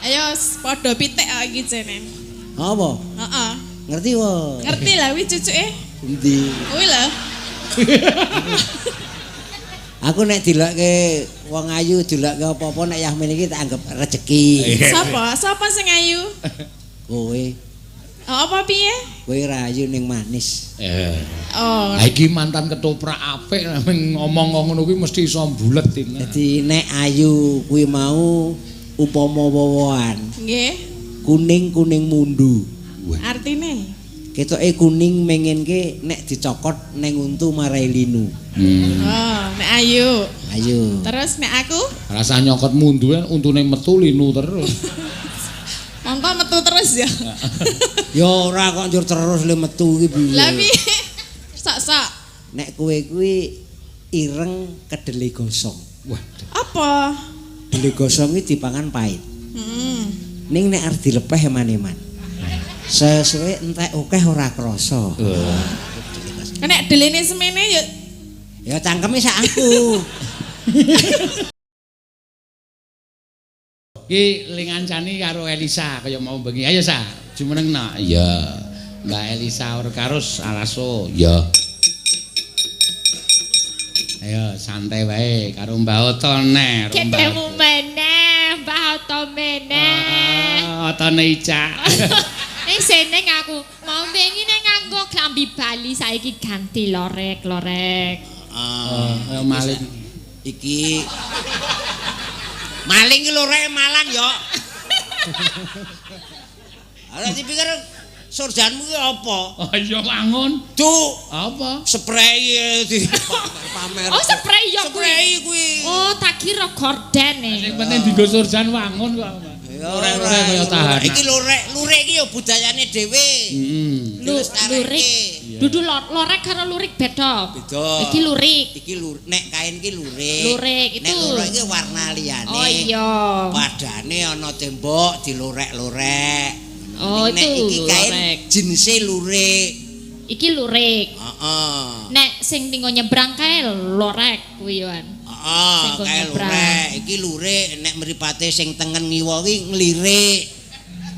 Ayo padha pitik iki jene. Apa? Heeh. Ngerti wae. Ngerti lah kuwi cucuke. Endi? Kuwi lho. Aku nek dilokke wong ayu dilokke apa-apa nek Yasmin iki tak anggap rezeki. Sapa? Sapa sing ayu? Kowe, Oh, apa piye? kowe rayu ning manis. Oh. Ha iki mantan ketoprak apik ngomong ngono kuwi mesti iso bulet iki. Dadi nek ayu kuwi mau upama wowoan Nggih. kuning-kuning mundu. Artine? Ketoke kuning mengenke nek dicokot neng untu marai linu. Oh, nek ayu. Ayo. Terus nek aku? Rasa nyokot mundu kan untune metu linu terus. Mongko metu terus ya. Ya ora kok njur terus le metu iki piye. Lah piye? Sak-sak. Nek kowe kuwi ireng kedele gosong. Waduh. Apa? Kedele gosong iki dipangan pahit. Ning nek arep dilepeh eman-eman. Sesuwe entek akeh ora krasa. Nek delene semene ya Ya cangkeme sak aku. Ki lingancani karo Elisa kaya mau bengi. Ayo Sa, jumenengna. Iya. Mbak Elisa ora karus alaso. Ya. Ayo santai wae karo Mbak Oto ner. Ketemu meneh, Mbah Oto meneh. Otone Ica. Ning seneng aku mau wingi nek nganggo klambi Bali saiki ganti lorek. Ya maling. Iki maling ki lorek Malang yo. Ora dipikir surjanmu ki apa? Oh iya wangun. Cuk, Apa? spray di pamer. Oh spray ya Spray kuwi. Oh tak kira gorden Sing penting dienggo surjan wangun kok. Lorek-lorek kaya tahanan. Iki lurek iki yo budayane dhewe. Heeh. lurik. Dudu lorek karo lurik beda. Beda. Iki lurik. Iki nek kain ki lurik. Lurik itu. Nek lurik iki warna liyane. Oh iya. Padane ana tembok dilorek-lorek. Oh Nek itu iki kain lorek. jenise lurik. Iki lurik. Heeh. Nek sing tinggo nyebrang kae lorek kuwi yoan. Heeh, Sing kae nyebrang. lurek. Iki lurik nek mripate sing tengen ngiwa ki nglirik.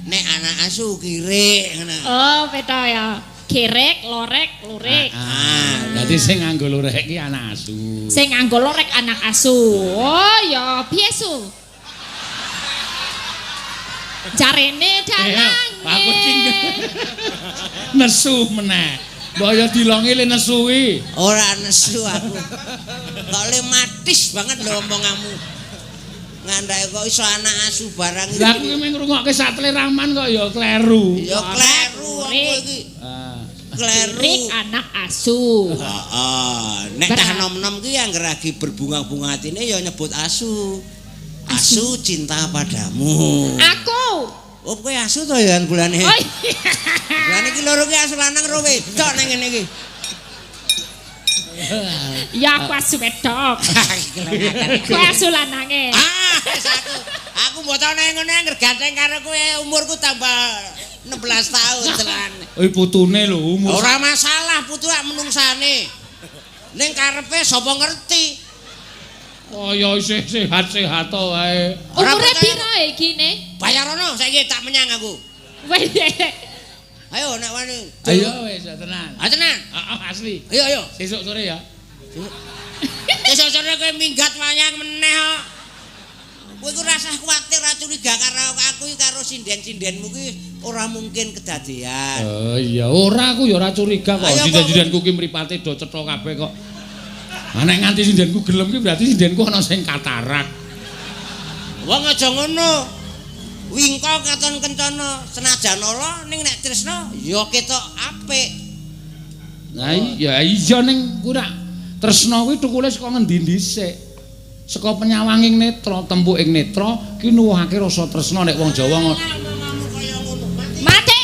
Nek anak asu kirik ngono. Oh beda ya. Gerek, lorek, lurik. Dadi sing nganggo lorek iki anak asu. Sing nganggo lorek anak asu. Oh ya piye su? Jarene dalange. Aku cing. Nesu meneh. Mbok ya dilongi le nesui. Ora nesu aku. Kok le matis banget lho omonganmu. Ngandake kok iso anak asu barang iki. Lah aku mung ngrungokke Satle Rahman kok ya kleru. Ya kleru aku iki. Kleru. Lurik anak asu. Heeh. Nek cah nom-nom ki anggere lagi berbunga-bunga atine ya nyebut asu. Asu cinta padamu. Aku. Oh kowe asu to ya bulane. Oh iya. Bulane iki loro ki asu lanang ro wedok ning ngene iki. Ya aku asu wedok. Kowe asu lanange. Wis aku mboten ning ngene angger ganteng karo kowe umurku tambah 16 tahun tenan. Oh putune lho umur. Ora masalah putu lak menungsane. Ning karepe sapa ngerti. Oh ya isih sehat-sehat to wae. Umure pira iki ne? Bayarono saiki tak menyang aku. Wes. Ayo nek wani. Ayo wis tenan. Ah tenan. Asli. Ayo. Sesuk sore ya. Sesuk sore kowe minggat wayang meneh kok. Kowe iku rasah kuwatir ra curiga karo aku iki karo sinden-sindenmu ki ora mungkin kedadean. Oh iya, ora aku ya ora curiga kok. Ayo, Sinden-sindenku ki mripate do cetha kabeh kok. Nek nganti sindenku gelem ki berarti sindenku ana sing katarak. Wong aja ngono. Wingko katon kencana senajan ora ning nek tresna ya ketok apik. Nah iya ning kuwi tresna kuwi tukule saka ngendi dhisik? Saka penyawanging netra, tempuking netra ki nuwuhake rasa tresna nek wong Jawa ngono. Mati.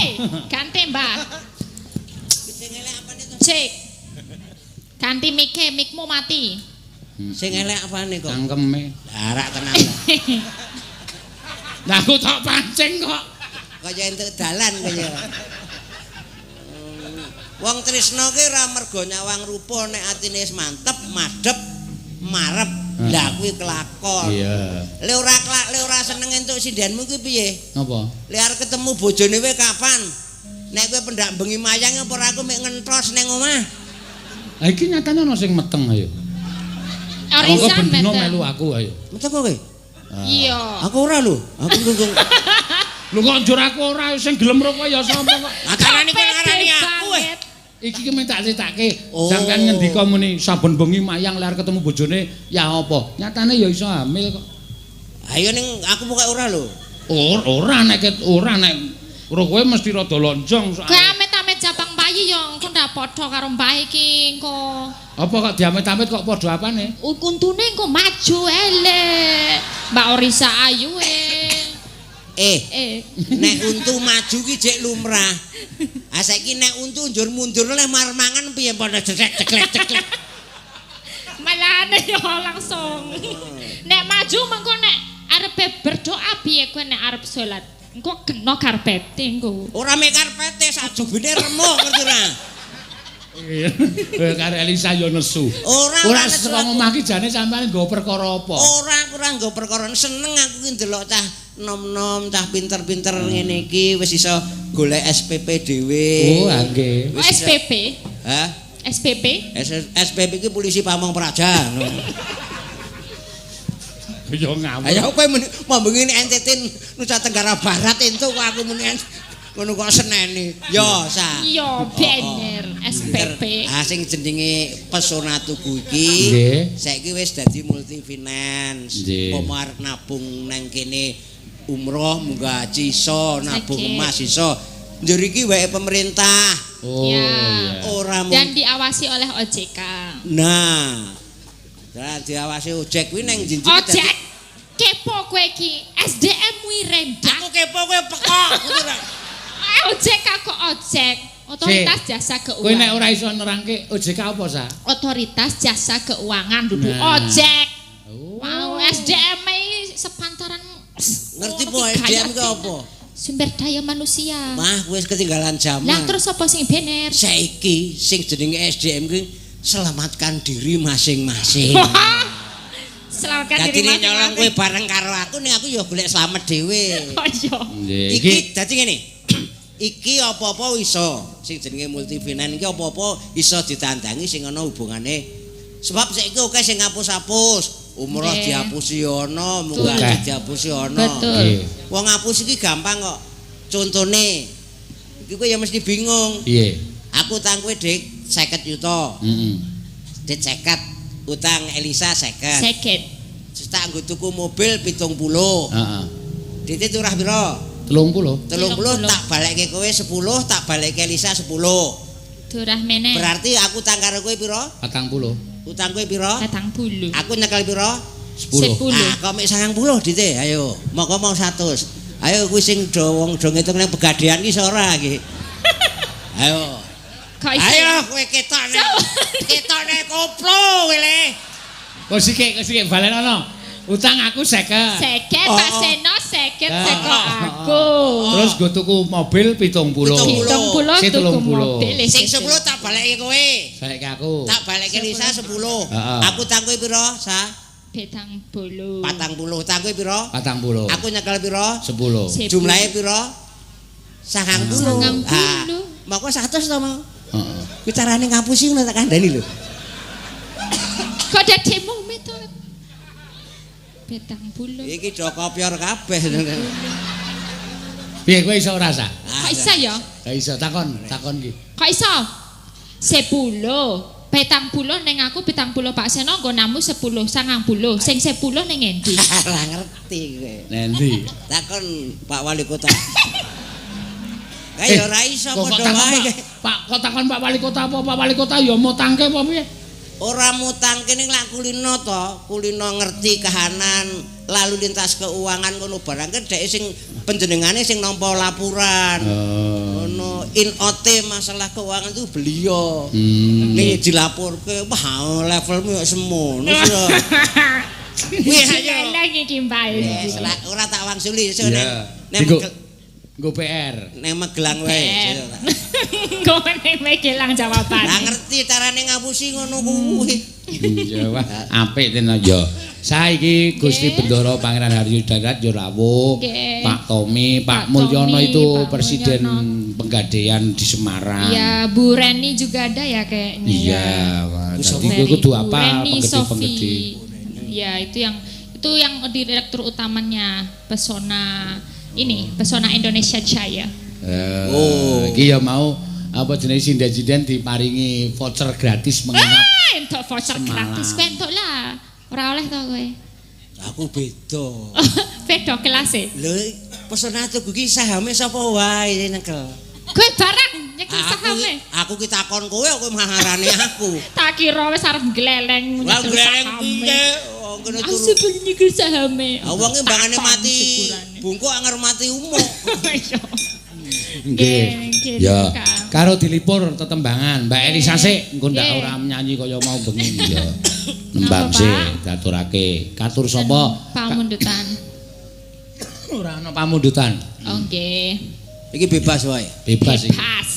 Ganti, Mbah. Cek. Ganti mikmu mati. Sing elek apane kok? Cangkeme. Larak tenan. Lah aku tak pancing kok. Kaya entuk dalan kaya. Wong tresna ki ora mergo nyawang rupa nek atine wis mantep, madhep, marep. Lah kuwi kelakon. Iya. Le ora seneng entuk sindenmu kuwi piye? Apa? Le arep ketemu bojone kowe kapan? Nek kowe pendak bengi mayang apa ora aku mek ngentros ning omah? Lah iki nyatane ana sing meteng ayo. Orisa Aku bendino meten. melu aku ayo. Meteng kowe? Iya. Aku ora lho. Aku ngunggung. Lho kok njur aku ora sing gelem ro kowe ya sapa kok. Acarane kowe ngarani aku. Iki ki minta critake. Oh. Sampeyan ngendika muni saben bengi mayang lar ketemu bojone ya apa? Nyatane ya iso hamil kok. Ayo ning aku pokoke ora lho. Ora nek karo kowe mesti rada lonjong Kowe soalnya. amit-amit Japang bayi yo engko ndak padha karo mbah iki engko. Apa kok diamit-amit kok padha apane? Untune engko maju elek. Mbak Orisa ayu Nek untu maju ki jek lumrah. Ah saiki nek untu njur mundur leh mar mangan piye padha ceklek. Malane yo langsung. Nek maju mengko nek arepe berdoa piye kowe nek arep salat. Engko kena karpete engko. Ora mek karpete sak jubine remuk ngerti ora? Karo Elisa yo nesu. Ora saka omah ki jane sampeyan nggo perkara apa? Ora aku ora nggo perkara seneng aku ki ndelok cah nom-nom cah pinter-pinter ngene iki wis iso golek SPP dhewe. Oh, nggih. Oh, SPP. Hah? SPP. SPP ki polisi Pamong Praja. Yo ngawur. Ayo kowe mau bengi NTT Nusa Tenggara Barat entuk kok aku muni ngono kok seneni. Yo sa. Iya bener SPP. Ah sing jenenge Pesona Tugu iki Nggih. saiki wis dadi multifinance. Nggih. Pomo arep nabung nang kene umroh munggah haji iso, nabung Oke. emas iso. Njur iki wae pemerintah. Oh, Ya. iya. Ora Dan diawasi oleh OJK. Nah. Lah diawasi ojek kuwi nang jinjing Ojek kepo kowe iki SDM kuwi rendah. Aku kepo kowe pekok ngono ra. Ojek kok ojek. Otoritas Jasa Kowe nek Keuangan. ora iso nerangke OJK apa sa? Otoritas Jasa Keuangan duduk Nah. ojek. Oh. Mau SDM iki sepantaran Ngerti po SDM ki apa? Sumber daya manusia. Mah wis ketinggalan zaman. Lah terus apa sing bener? Saiki sing jenenge SDM ki selamatkan diri masing-masing. Selamatkan Dadi diri nek nyolong kowe masing-masing. bareng karo aku ning aku ya golek slamet dhewe. Oh iya. Nggih. Iki dadi ngene. Iki apa-apa iso sing jenenge multifinance iki apa-apa iso ditandangi sing ana hubungane. Sebab saiki akeh sing ngapus-hapus. Umroh Nggih. dihapusi ana, munggah Betul. haji dihapusi ana. Betul. Nggih. Wong ngapus iki gampang kok. Contone iki kowe ya mesti bingung. Piye? Aku utang kowe Dik 50 juta. Heeh. Dik 50. Utang Elisa 50. Seket. Terus tak nggo tuku mobil 70. Heeh. Dik turah pira? 30. 30 tak balekke kowe 10, tak balekke Elisa 10. Durah meneh. Berarti aku utang karo kowe pira? 40. Utang kowe pira? 40. Aku nyekel pira? 10. 10. Ah, kok mek 90 Dite, ayo. Moko mau 100. Ayo kuwi sing do wong do ngitung nang pegadaian ki iso ora iki. Ayo. Kok iso? Ayo kowe ketokne koplo kowe le. Kok sik balenono. Utang aku 50. Seket Oh, Pak oh. Seno, seket Ah. seko aku. Terus go tuku mobil 70. 70. Si Tuku 30. mobil. Sing 10 tak balekke kowe. Balik aku. Tak balekke Lisa 10. Heeh. Aku utang kowe pira? Sa? Betang bulu. 40. Utang kowe pira? 40. Aku nyekel pira? 10. Jumlahe pira? 90. 90. Ah, moko 100 to mau. Heeh. Kuwi carane ngapusi ngono tak kandhani lho. Kok ada demo meto? Betang bulu. Iki do kopior kabeh. Piye kowe iso ora sa? Kok iso ya? Gak iso takon ki. Kok iso? 10. Betang bulu ning aku betang bulu Pak Seno nggo namu 10 90. Sing 10 ning endi? Ora ngerti kowe. Nendi? Takon Pak Wali Kota. Kayak ora iso kok padha takon, wae. Pak, kok takon Pak Wali Kota apa? Pak Wali Kota ya mau tangke apa piye? Ora mutangke ning lak kulino to, kulino ngerti kahanan lalu lintas keuangan ngono barang kan dhek sing panjenengane sing nampa laporan. Ngono in OT masalah keuangan itu beliau. Nih dilaporke wah levelmu ya semono sira. Wih ayo. Lagi iki Mbak. Wes ora tak wangsuli Iya. nek Nggo PR. Magelang wae. Kowe nek kelang jawaban. Lah ngerti carane ngapusi ngono kuwi. Iya wah apik tenan ya. Saiki Gusti Bendoro Pangeran Haryo Darat ya rawuh. Pak Tommy, Pak Mulyono itu Pak presiden Mulyono. Pegadaian di Semarang. Ya, Bu Reni juga ada ya kayaknya. Iya, wah, jadi gue kudu apa Reni penggede-penggede. Sofi. Ya, itu yang direktur utamanya Pesona Indonesia Jaya. Iki ya mau apa jenis sinden-sinden diparingi voucher gratis menginap. Entuk voucher Semalam. gratis kowe entuk lah. Ora oleh to kowe. Aku beda. Beda kelas e. Lho, pesona tuku ki sahame sapa wae nekel. Kowe barang nyekel sahame. Aku ki takon kowe kok maharani aku. Tak kira wis arep gleleng Lah nyekel gleleng sahame. piye? Wong kene Aku turu. sebel nyekel sahame. Wonge mbangane Takon mati. syukurane. Bungkuk anger mati umuk. Nggih. Nggih, Ya, Kang. karo dilipur tetembangan. Mbak Elisa sik engko ndak Nggih. ora nyanyi kaya mau bengi ya. Nembang Napa, sik Pak? diaturake. Katur sapa? Pamundutan. Ora ana pamundutan. Oh nggih. Iki bebas wae. Bebas iki. Bebas.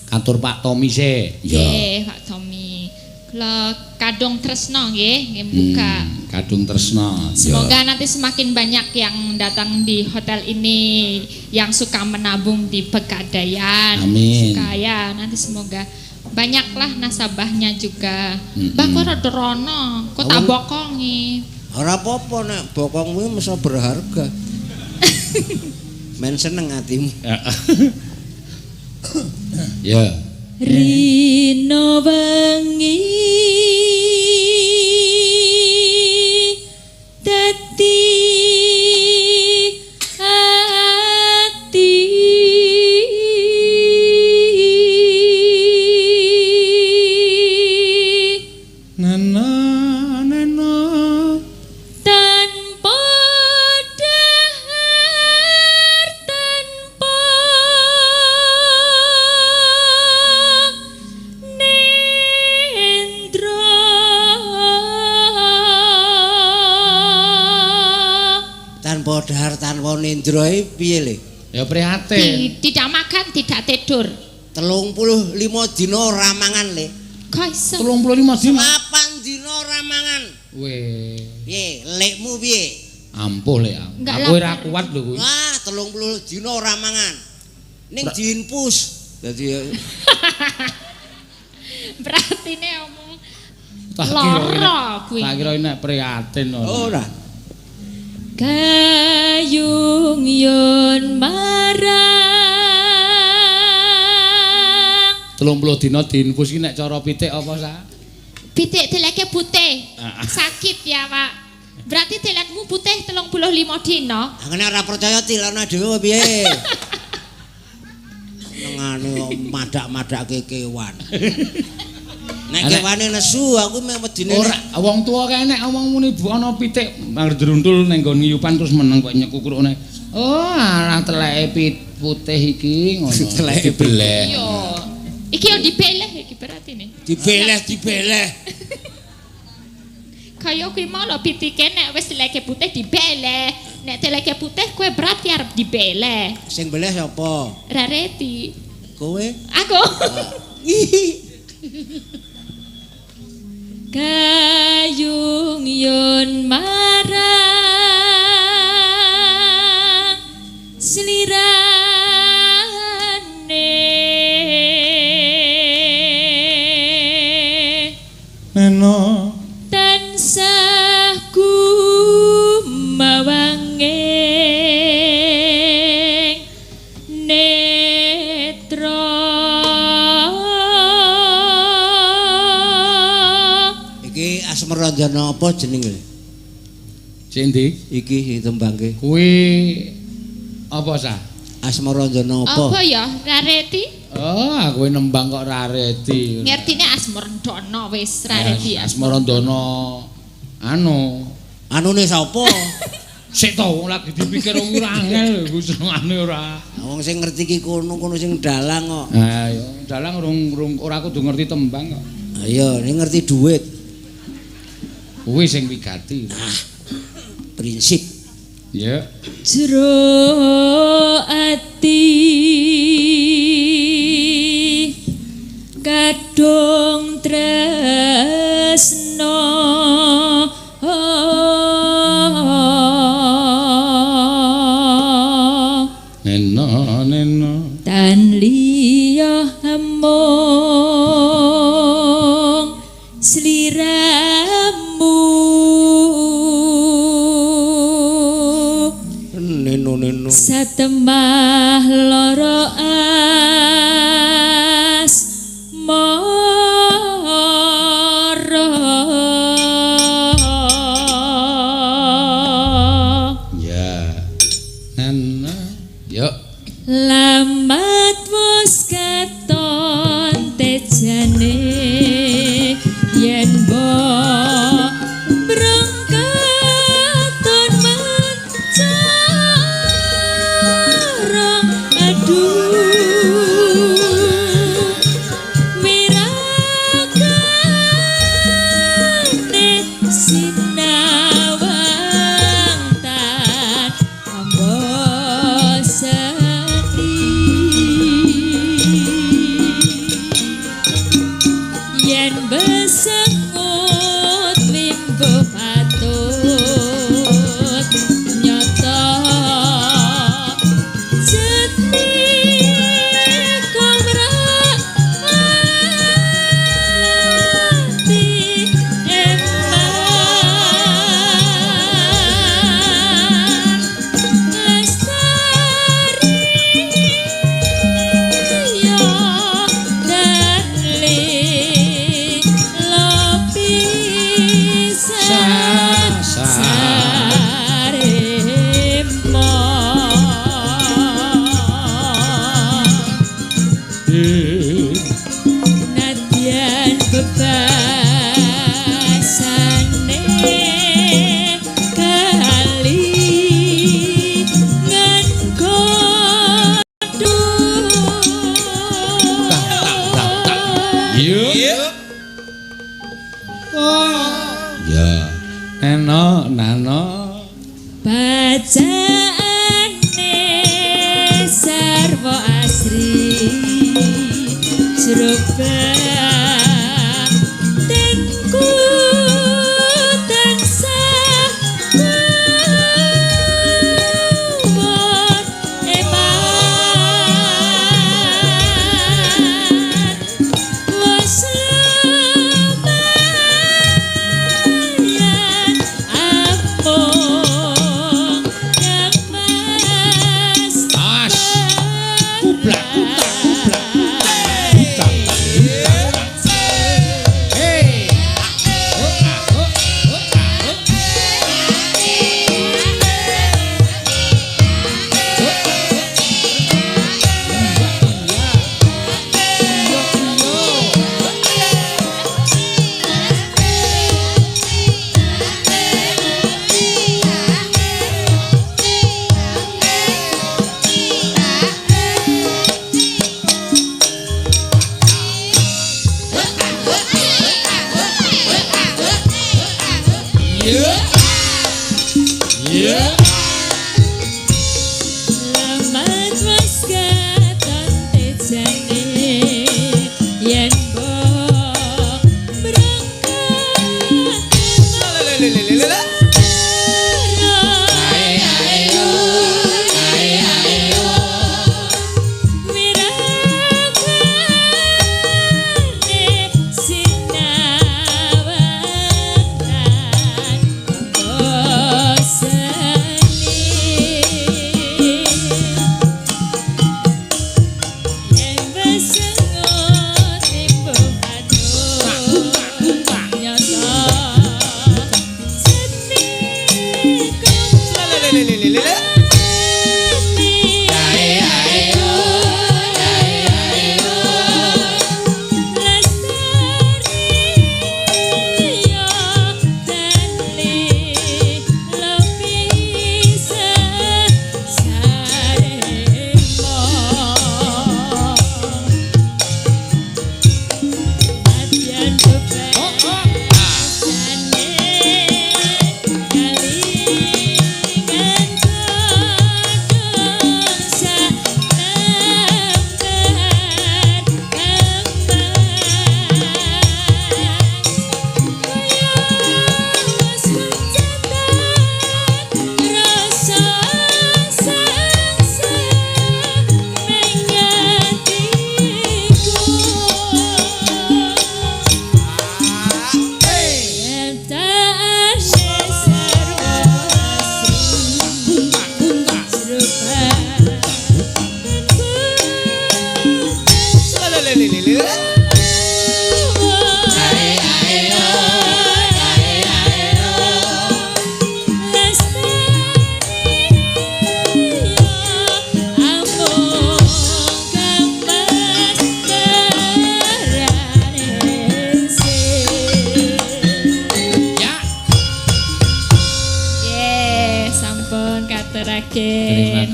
Katur Pak Tommy sik. Nggih, Pak Tommy. Kula kadung tresno nggih buka. Kadung tresno. Semoga nanti semakin banyak yang datang di hotel ini yang suka menabung di Pegadaian. Amin. Suka ya, nanti semoga banyaklah nasabahnya juga. Mbak kok rada rono, kok tak bokongi. Ora apa-apa nek bokong kuwi mesti berharga. Men seneng atimu. Ya. Rino wengi dadi ati Nana tanpa dahar tanpa nendra Tanpa dahar tanpa nindra piye le? ya prihatin. tidak makan tidak tidur 35 dina ora mangan le. kok iso 35 dina. 8 dina ora mangan. Weh, Piye? Lekmu piye? ampuh lek. Enggak Aku ora lapar. kuat lho kuwi. Wah, 30 dina ora mangan. Ning diinpus. Dadi berarti ne omong Tak lara kuwi Tak kira nek prihatin ora. Gayung yon marang 30 dina diinfus iki nek cara pitik apa sa? pitik teleke putih Ah. sakit ya Pak berarti telekmu putih 35 dina Angene ora percaya tilana dhewe piye? Nengane madak-madake kewan. Nek Nek- kewane nesu aku mek medine Ora wong tuwa kae nek omong muni bu ana pitik mangger druntul ning nggon ngiyupan terus meneng kok nyekukrukne. Oh, arah teleke putih iki ngono. Teleke dibeleh. iya iki yo dibeleh iki berarti nih dibeleh. kaya kuwi mau lho pitike nek wis teleke putih dibeleh nek teleke putih kowe berarti arep dibeleh Sing beleh sapa? rareti Kowe? aku Gayung yon marang slirane Neno tansah kumawanging netra Iki Asmaranjana apa jenenge? sing ndi? Iki tembangke. Kuwi apa sa? Asmaranjana apa apa? ya rareti Oh, aku nembang kok rareti. ngertine asmrendana wis rareti Asmarandana anu. Anune sapa? Sik to lagi dipikir wong ora angel wis senengane ora. Wong sing ngerti ki kono sing dalang kok. Ha ya, dalang urung ora kudu ngerti tembang kok. Ayo, ning ngerti dhuwit. Kuwi sing wigati. Prinsip. Ya. jero ati neno tan liya amung sliramu neno satemah lara as Yuk. Lamat wis katon tejane yen mbok brangkaton mencarang aduh mirakane sinawang tan ambos yen besengut limbo patut nyata jeti komrati eman lestari yo dali lopisan saremo nadyan bebasane kali ngan kodo Yuk. Ya. Eno nano. bacaane sarwa asri jerobah tengku tansah kuwat eman was lumayan apung yang mas Tas. Kublak kutak kublak kutak. Kutak.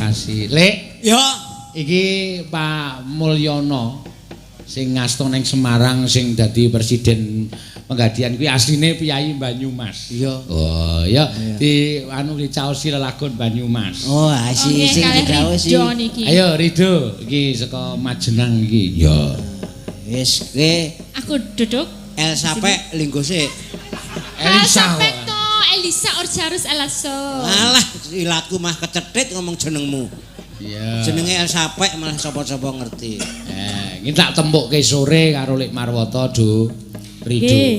kasih. Lek, Ya, iki Pak Mulyono sing ngasta ning Semarang sing dadi presiden penggadian kuwi asline Piyayi Banyumas. iya. Oh, ya di anu dicaosi lelagon Banyumas. Oh, asih sing dicaosi. Ayo Rido, iki saka Majenang iki. Ya. Wis kowe Aku duduk. Elsapek linggo sik. Elisa. Perfecto, Elisa Orcharus Elaso. Alah, ilatku mah kecethit ngomong jenengmu. Iya. Jenenge Elsapek malah sapa-sapa ngerti. Iki tak tempukke sore karo Lik Marwata, Do. Rido. Nggih.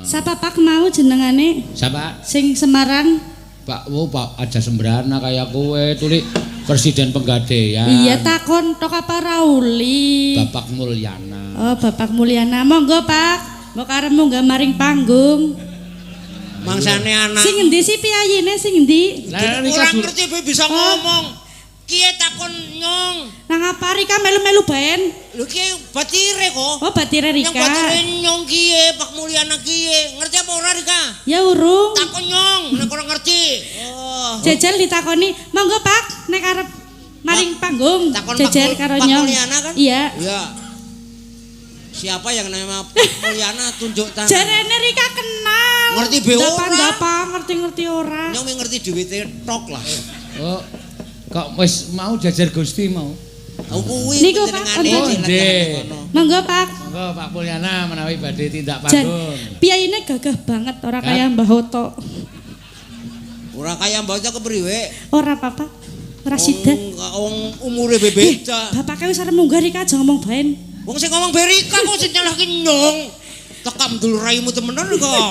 Sapa Pak mau jenengane Siapa? sing Semarang? Pak aja sembrana kaya kowe tulik presiden penggadaian. Iya takon tok apa rauli. Bapak Mulyana. Oh, Bapak Mulyana. Monggo, Pak. Mbok arep munggah maring panggung. Mangsane anak. Sing endi sih piyayine sing endi? Lah Rika Ora ngerti be bisa ngomong. Kiye takon nyong. Nang apa Rika melu-melu baen? Lho kiye batire kok. Oh, batire Yang Rika. batire nyong kiye, Pak Mulyana kiye. Ngerti apa ora Rika? Ya urung. Takon nyong, nek ora ngerti. Oh. Jejel ditakoni, "Monggo, Pak, nek arep maring panggung." Takon Jejer Pak karo Pak nyong. Mulyana kan? Iya. Iya. Siapa yang nama Pak Mulyana tunjuk tangan. Jarene Rika kenal. Ngerti be ora? Ndapa ngerti-ngerti ora. Nyong ngerti duwite tok lah. Oh. Kok wis mau jajar Gusti mau. Aku kuwi Niku, Pak, panjenengane oh, jeneng nggih. kono. Monggo, Pak. Monggo Pak Mulyana menawi badhe tindak Jan, panggung. piyayine gagah banget ora kaya Mbah Oto. Ora kaya mbocah kepriwe? Ora apa-apa. Ora sida. Wong umure beda. Bapake wis arep munggah Rika aja ngomong baen. Wong sing ngomong Berika kok sing nyalahke nyong. Tekam dul raimu temenan kok.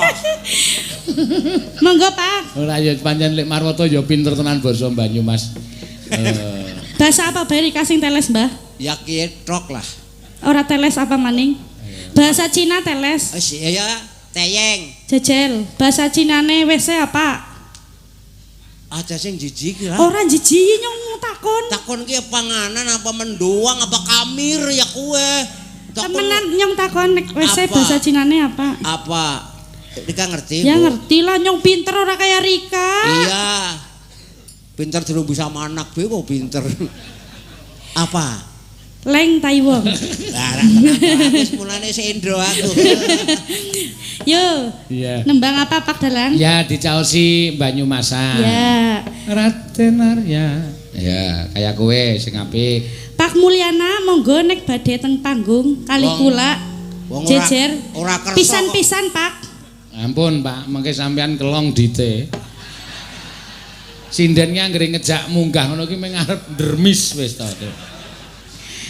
Monggo, Pak. Ora ya pancen Lik Marwata ya pinter tenan basa Banyumas. Bahasa apa bae Rika sing teles, Mbah? Ya kiye tok lah. Ora teles apa maning? Bahasa Cina teles. Wis ya teyeng. Jejel. Bahasa Cinane WC apa? Aja sing jijik lah. Ora jiji nyong takon. Takon ki panganan apa mendoang apa kamir ya kue. Takon Temenan nyong takon nek WC Apa? bahasa Cinane apa? apa? Rika ngerti? Ya Bu? ngerti lah nyong pinter ora kaya Rika. Iya. Pinter durung bisa manak be kok pinter. Apa? Leng Taiwong. Lah kenapa wis mulane sendro aku. Yo, Iya. nembang apa Pak Dalang? Ya dicaosi Banyumasan. Ya. Raden Arya. Ya, kaya kowe sing apik. Pak Mulyana monggo nek badhe teng panggung kali Wong- kula wong ora- jejer ora kersa pisan-pisan Pak. Ampun Pak, mengke sampean kelong dite. Sinden ki anggere ngejak munggah ngono ki mung arep dermis wis to.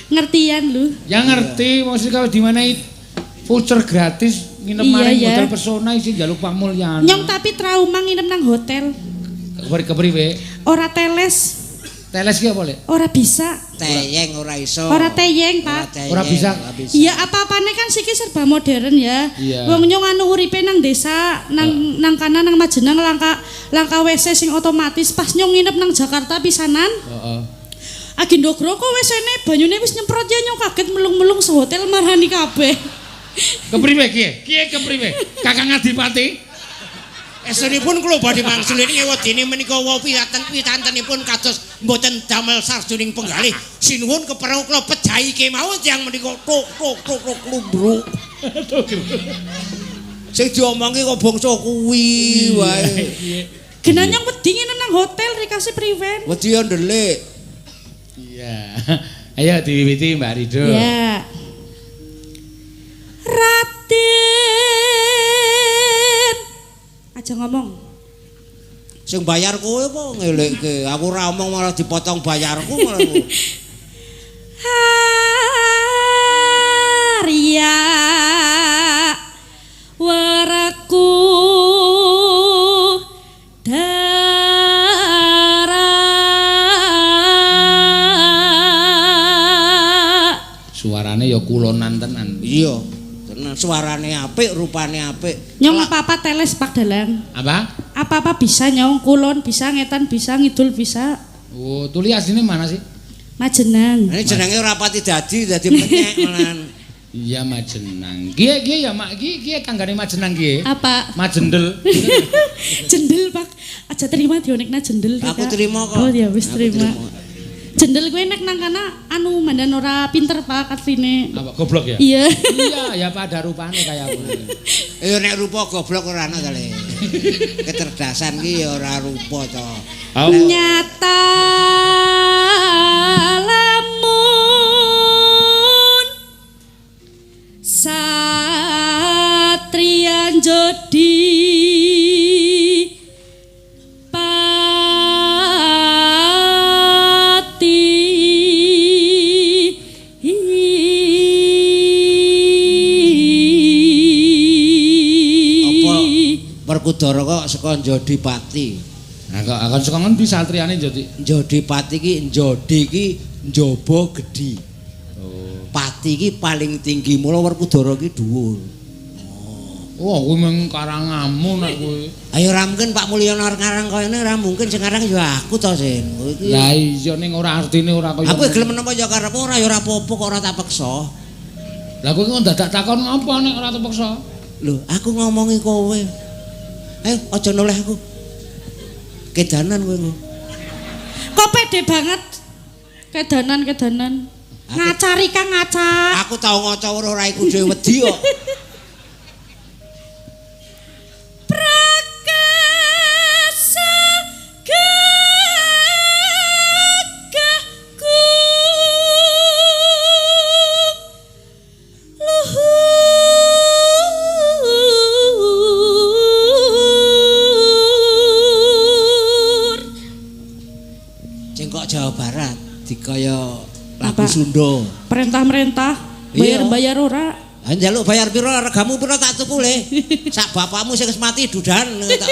Ngertian lu. Ya ngerti, mesti kalau dimanehi voucher gratis nginep Iya, maring ya. hotel Pesona isi njaluk Pak Mulyana. Nyong tapi trauma nginep nang hotel. Kepriwe? Ora teles, Teles ki apa, Lek? ora bisa. teyeng ora iso. Ora teyeng, Pak. Ora bisa. Iya, apa-apane kan siki serba modern ya. Iya. Wong nyong anu uripe nang desa, nang kana nang Majenang langka WC sing otomatis pas nyong nginep nang Jakarta pisanan. Heeh. Agindogro kok WC-ne banyune wis nyemprot ya nyong kaget melung-melung sehotel marani kabeh. Kepriwe kiye? Kiye kepriwe? Kakang Adipati? Esunipun kula badhe mangsul ini wedine menika wau pitantenipun kados mboten damel sarjuning penggalih. Sinuwun kepareng kula pejahi kemawon tiyang menika tok lumbruk. Sing diomongke kok bangsa kuwi wae. Genah nyong wedi nginep nang hotel dikasih priwen. Wedi yo ndelik. Iya. Ayo diwiwiti Mbak Rido. Ya. Raden. Aja ngomong. Sing bayar kowe apa ngelekke? Aku ora omong malah dipotong bayarku malah. Arya waraku dara. Suarane ya kulonan tenan. Iya. Tenan suarane apik, rupane apik. Nyong apa-apa teles Pak Dalang. Apa? Apa-apa bisa nyong, kulon bisa, ngetan bisa, ngidul bisa. Oh, tuli asline mana sih? Majenang. Ini jenenge ora pati dadi menyek menan. Iya Majenang. Kiye ya Mak, kiye tanggane Majenang kiye. Apa? Majendel. Jendel Pak. Aja terima dionekna jendel. Aku Kak. terima kok. Oh ya wis Aku terima. Jendel gue nek nang kana anu mandan ora pinter Pak asline. Apa goblok ya? Iya. Iya, ya pada rupane kaya aku. Ya nek rupa goblok ora ana kali. Kecerdasan ki ya ora rupa to. Nyata lamun satriyan jodi Werkudara kok saka Jodipati. Nah kok akan saka ngendi satriyane Jodi? Jodipati ki Jodi ki njaba gedhi. Oh. Pati ki paling tinggi, mula Werkudara ki dhuwur. Wah, kuwi mung karangamu nek kuwi. Ayo ra mungkin Pak Mulyono ngarang kaya ngene, ra mungkin sing ngarang ya aku to, Sin. Lah iya ning ora artine ora kaya. Aku gelem menapa ya karepmu ora ya ora apa-apa kok ora tak peksa. Lah kowe kok dadak takon ngapa nek ora terpaksa? Lho, aku ngomongi kowe. Ayo aja noleh aku. Kedanan kowe lho. Kok pede banget. Kedanan. Ngacari Kang ngaca. Aku tau ngaca ora iku dhewe wedi kok. Prakasa gagahku luhur. Cengkok Jawa Barat dikaya lagu Apa? Sunda. Perintah-merintah Iya. bayar ora? Ha njaluk bayar pira regamu pira tak tuku le. Sak bapakmu sing wis mati dudan tak.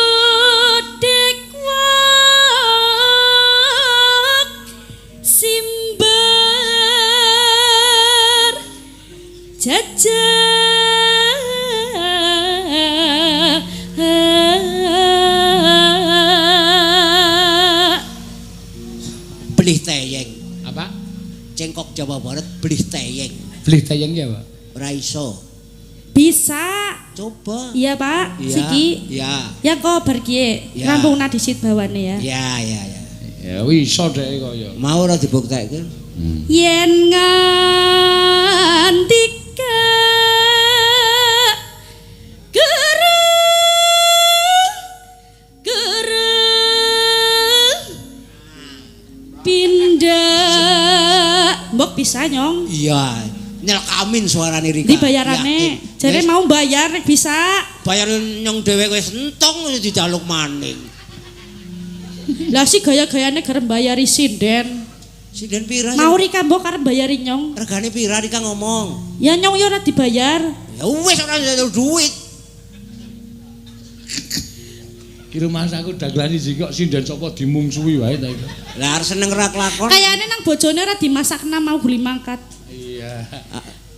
Godek wak simbar jajah Belih teyeng. Apa? Cengkok Jawa Barat belih teyeng. Beli tayang ya, Pak. Ora iso. bisa. Coba. Iya Pak, Iya. siki. Iya. Ya kok berkie, Ya. rampung disit bawane ya. Iya, iya, iya. Ya wis iso dhek kaya. Mau ora dibuktekke? Yen ngandika gereng pindah mbok bisa nyong Iya. Nyelkamin suarane Rika. dibayarane Yakin. jare Wis, mau bayar nek bisa bayar nyong dhewe wis entong wis dijaluk maning. lah si gaya-gayane garem bayari sinden Sinden pira? mau Rika mbok arep bayari nyong Regane pira Rika ngomong? ya nyong ya ora dibayar Ya wis ora njaluk duit. Ki rumah aku daglani sing kok sinden sapa dimungsuhi wae ta iku. Lah arep seneng ra kelakon. kayane nang bojone ora dimasakna mau beli mangkat Iya.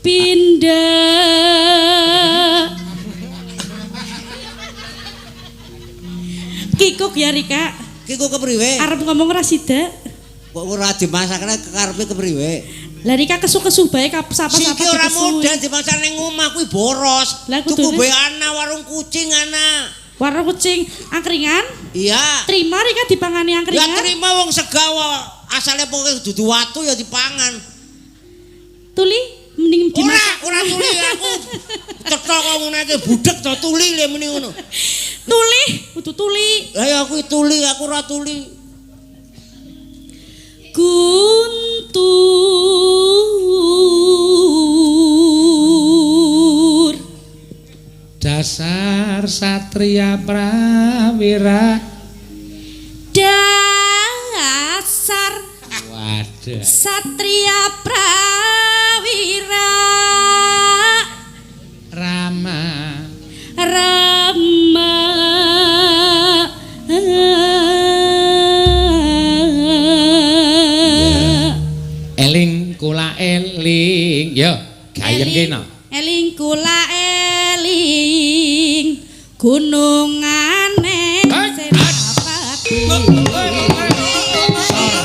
pindah kikuk ya Rika Ki kok kepriwe? arep ngomong rasida Kok ora dimasakne kekarepe kepriwe? lah Rika kesu-kesu bae sapa-sapa Siki ora dikesu. modal dimasak ning omah kuwi boros. Lah, Tuku kudune- bae ana warung kucing ana. warung kucing angkringan Iya. terima Rika dipangani Ya angkringan terima wong segawa. Asale pokoke dudu watu ya dipangan. tuli mending Ora, dimasak ora tuli aku. Cetha kok ngene iki budhek to tuli le muni ngono. tuli kudu tuli Lah ya aku tuli, aku ora tuli. Guntur Dasar satria prawira. dasar Waduh. satria prawira Rama. Rama Eling kula eling. Yo, gayeng kena. Eling kula eling gunungane Hai, senapati Sora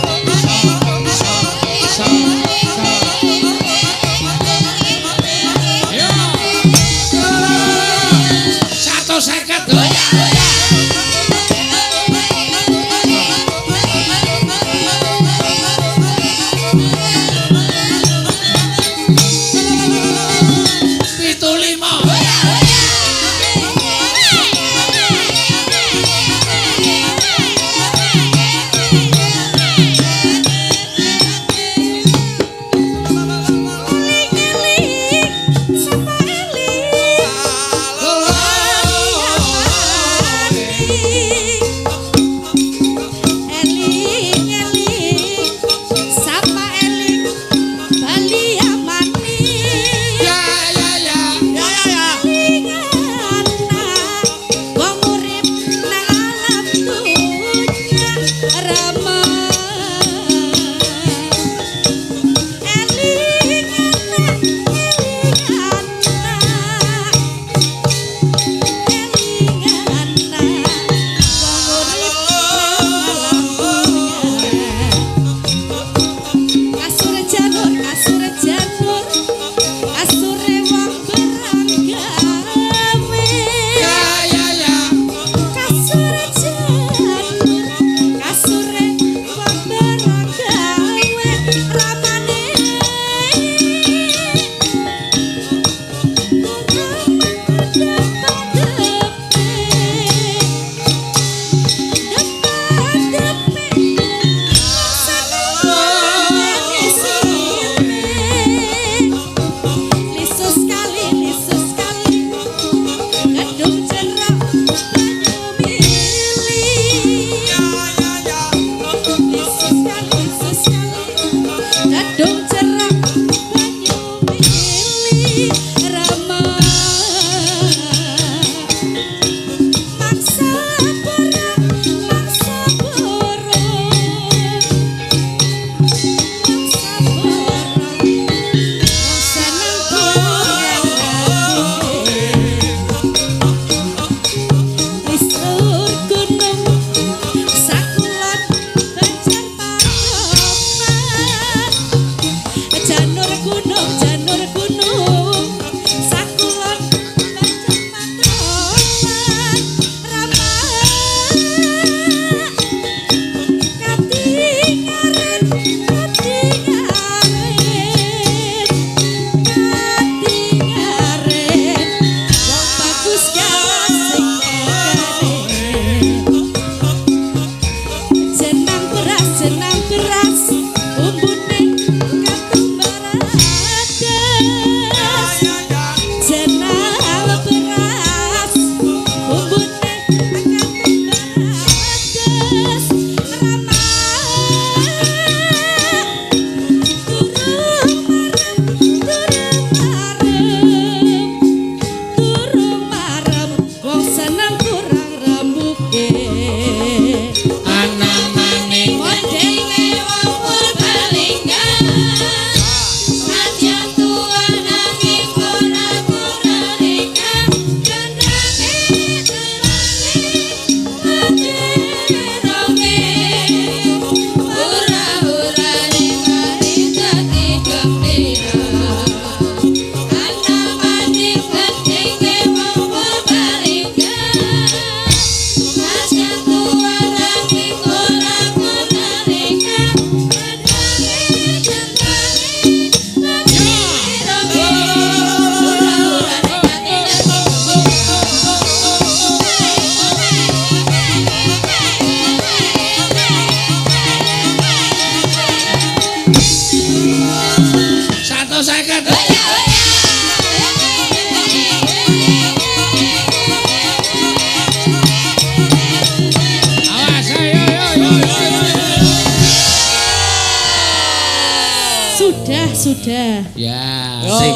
Sudah. Ya, sing.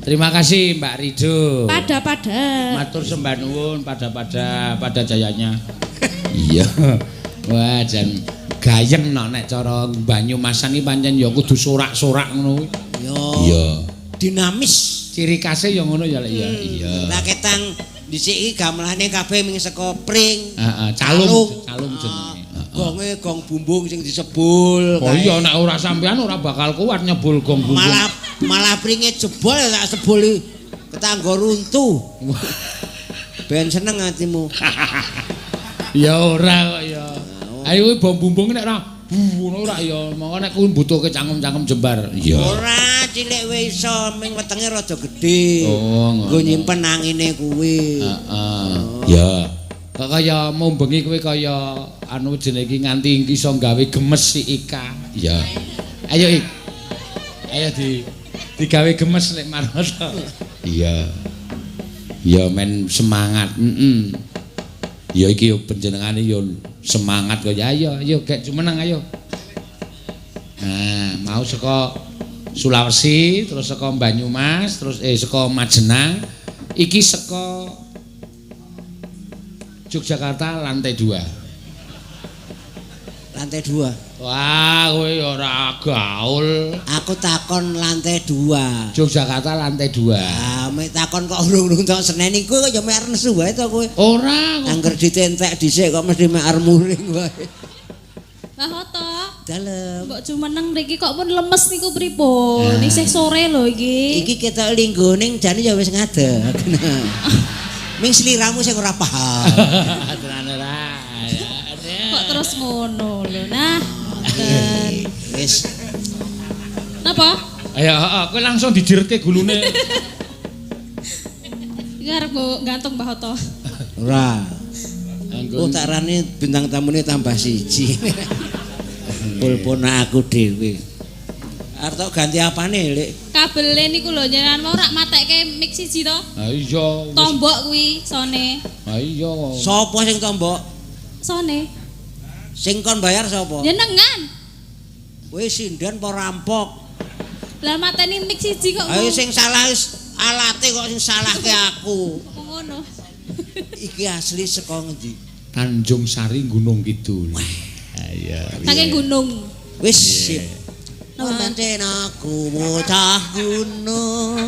Terima kasih Mbak Rido. Pada. Matur sembah nuwun pada jayanya. Iya. Wah, jan gayeng no nek cara Banyumasan iki pancen ya kudu sorak-sorak ngono. Iya. Dinamis. Ciri khasnya ya ngono ya Lek ya. Iya. Lah ketang dhisik iki gamelane kabeh ming saka pring. Heeh, calung jenenge. Gonge gong bumbung sing disebul. Oh iya nek ora sampean ora bakal kuat nyebul gong bumbung. Malah pringe jebol tak sebuli ketangga runtuh. Ben seneng atimu. Ya ora kok ya. Ayo kuwi bom bumbung nek ora ngono ora ya. Monggo nek kuwi mbutuhke cangkem-cangkem jembar. Iya. Ora cilik wae iso ming wetenge rada gedhe. Oh, ngono. Nggo nyimpen angine kuwi. Heeh. Ya. Kok kaya mau bengi kowe kaya anu jenenge iki nganti iso gawe gemes si Ika. Ya. Ayo Ik. Ayo digawe gemes nek Maroto. Iya. Ya men semangat. Ya iki yo panjenengane yo semangat kok. Ayo, ayo gek jumeneng ayo. Nah, mau saka Sulawesi, terus saka Banyumas, terus saka Majenang, iki saka Yogyakarta lantai 2. Lantai 2. Wah, kowe ora gaul. Aku takon lantai 2. Yogyakarta lantai 2. Ah, mek takon kok urung-urung tok Senen iku kok ya mek nesu wae to kowe. Ora kok. Angger ditentek dhisik kok mesti mek muring wae. Lah Hoto. Dalem. Mbok jumeneng mriki kok pun lemes niku pripun? Isih sore lho iki. Iki ketok linggo ning jane ya wis ngadeg. Ming sliramu sing ora paham. Tenan ora. Kok terus ngono lho. Nah, Wis. napa? Ayo, heeh, kowe langsung dijiretke gulune. Iki arep gantung Mbah Hoto. Ora. Anggon. Oh tak rani bintang tamune tambah siji. Pulpon aku dhewe. Arep tok ganti apane, Lek? Kabele niku lho nyeran mau rak matekke mix siji to. Ha iya. wis. Tombok kuwi sone. Ha iya. Sopo sing tombok? Sone. Sing kon bayar sapa? Jenengan. Kowe sindan apa rampok? Lah mateni mix siji kok. Ayo sing salah wis alate kok sing salahke aku. Ngono. Iki asli saka ngendi? Tanjung Sari Gunung Kidul. Iya. Saking gunung. Wis sip. Pancen aku bocah gunung.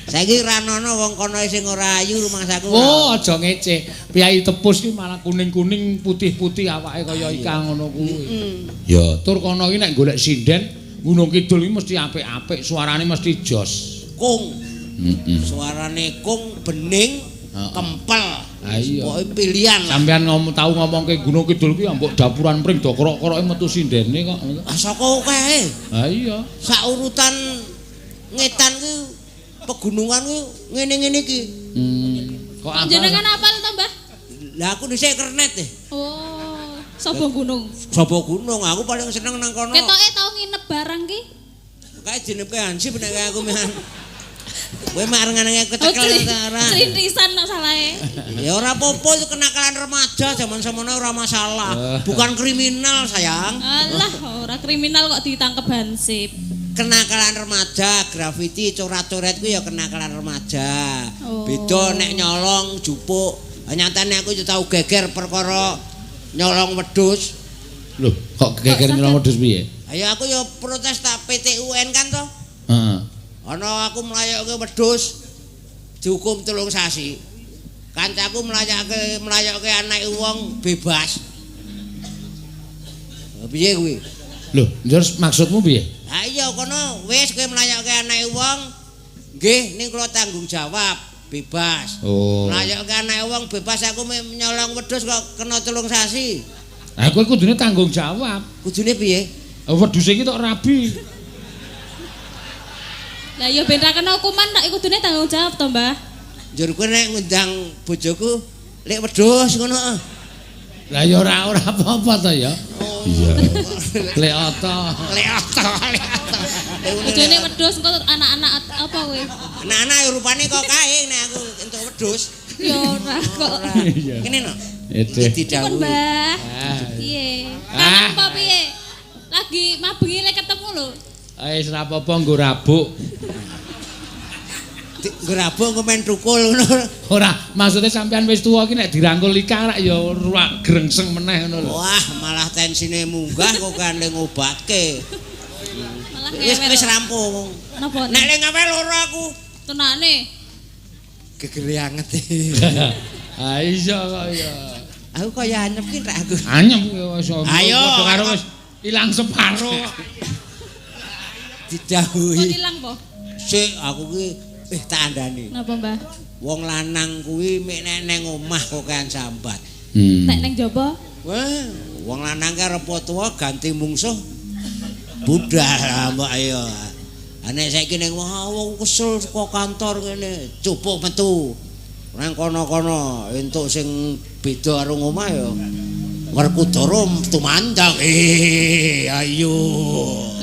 Saiki ra ana wong kono sing ora ayu rumangsaku. Oh, aja ngece. Piyai Tepus ki malah kuning-kuning putih-putih awake kaya ikan ngono kuwi. Ya, tur kono iki nek golek sinden Gunung Kidul iki mesti apik-apik, suarane mesti jos. Kung. Suarane kung bening kempel. Ha iya. Pokoke pilihan lah. Sampeyan tau ngomongke Gunung Kidul ki mbok dapuran pring do krok-kroke metu sindene kok. Ah saka kae. Ha iya. Sak urutan ngetan ki pegunungan ki ngene-ngene iki. Kok apa? Jenengan apal to, Mbah? Lah aku dhisik kernet deh. Oh, sapa gunung? Sapa gunung? Aku paling seneng nang kono. Ketoke tau nginep barang ki? Kae jenenge Hansip nek kae aku mian. Kowe marengan Oh, kecekel ora. Cerintisan kok salahe. Ya ora apa-apa itu kenakalan remaja zaman semono ora masalah. Bukan kriminal sayang. Alah, ora kriminal kok ditangkep Hansip. Kenakalan remaja, grafiti, coret-coret ku ya kenakalan remaja. Oh. Beda nek nyolong, jupuk. Nyatane aku yo tau geger perkara nyolong wedhus. Loh, kok geger nyolong wedhus piye? Ayo aku yo protes tak PTUN kan to. Heeh. Ana aku mlayokke wedhus dihukum 3 sasi. Kancaku mlayokke anake wong bebas. Piye kuwi? Loh, terus maksudmu piye? Ha iya kono wis kowe mlayokke anake wong nggih ning kula tanggung jawab bebas. Oh. Mlayokke anake wong bebas aku nyolong wedhus kok kena 3 sasi. Lah kowe kudune tanggung jawab. Kudune piye? Wedhus iki tok rabi. Lah ya ben ra kena hukuman tak kudune tanggung jawab to, Mbah. Njur kowe nek ngundang bojoku lek wedhus ngono. Lah ya ora apa-apa to ya. Iya. Kleoto. Leoto. Bojone wedhus engko anak-anak apa kowe? Anak-anak rupane kok kae nek aku entuk wedhus. Ya ora kok. Iya. Kene no. Ede. Iki Pun, didhawuhi. Mbah. Piye? Kangen apa piye? Lagi mabengi lek ketemu lho. Wis ora apa-apa nggo rabuk. Ngerabuk kok men tukul ngono. Ora, maksudnya sampean wis tuwa iki nek dirangkul Ika rak ya ora grengseng meneh ngono lho. Wah, malah tensine munggah kok kandhe ngobatke. Malah Wis ngewel. wis rampung. Napa? Nek le ngawel loro aku. Tenane. Gegere anget. Ha iya kok ya. Aku kaya anyep ki rek aku. Anyem wis. Ayo, Padha karo ayo. wis ilang separo. Kok Didhawuhi. ilang po? Sik aku ki tak andani. Napa, Mbah? Wong lanang kuwi mek nek nang omah kok kan sambat. Nek ning jaba? Wah, wong lanang karo tuwa ganti mungsuh. Budal mbok ayo. Nek saiki ning wong kesel saka kantor ngene, cupuk metu. Nang kono-kono entuk sing beda karo omah ya. Werkudara tumandang. Ayo.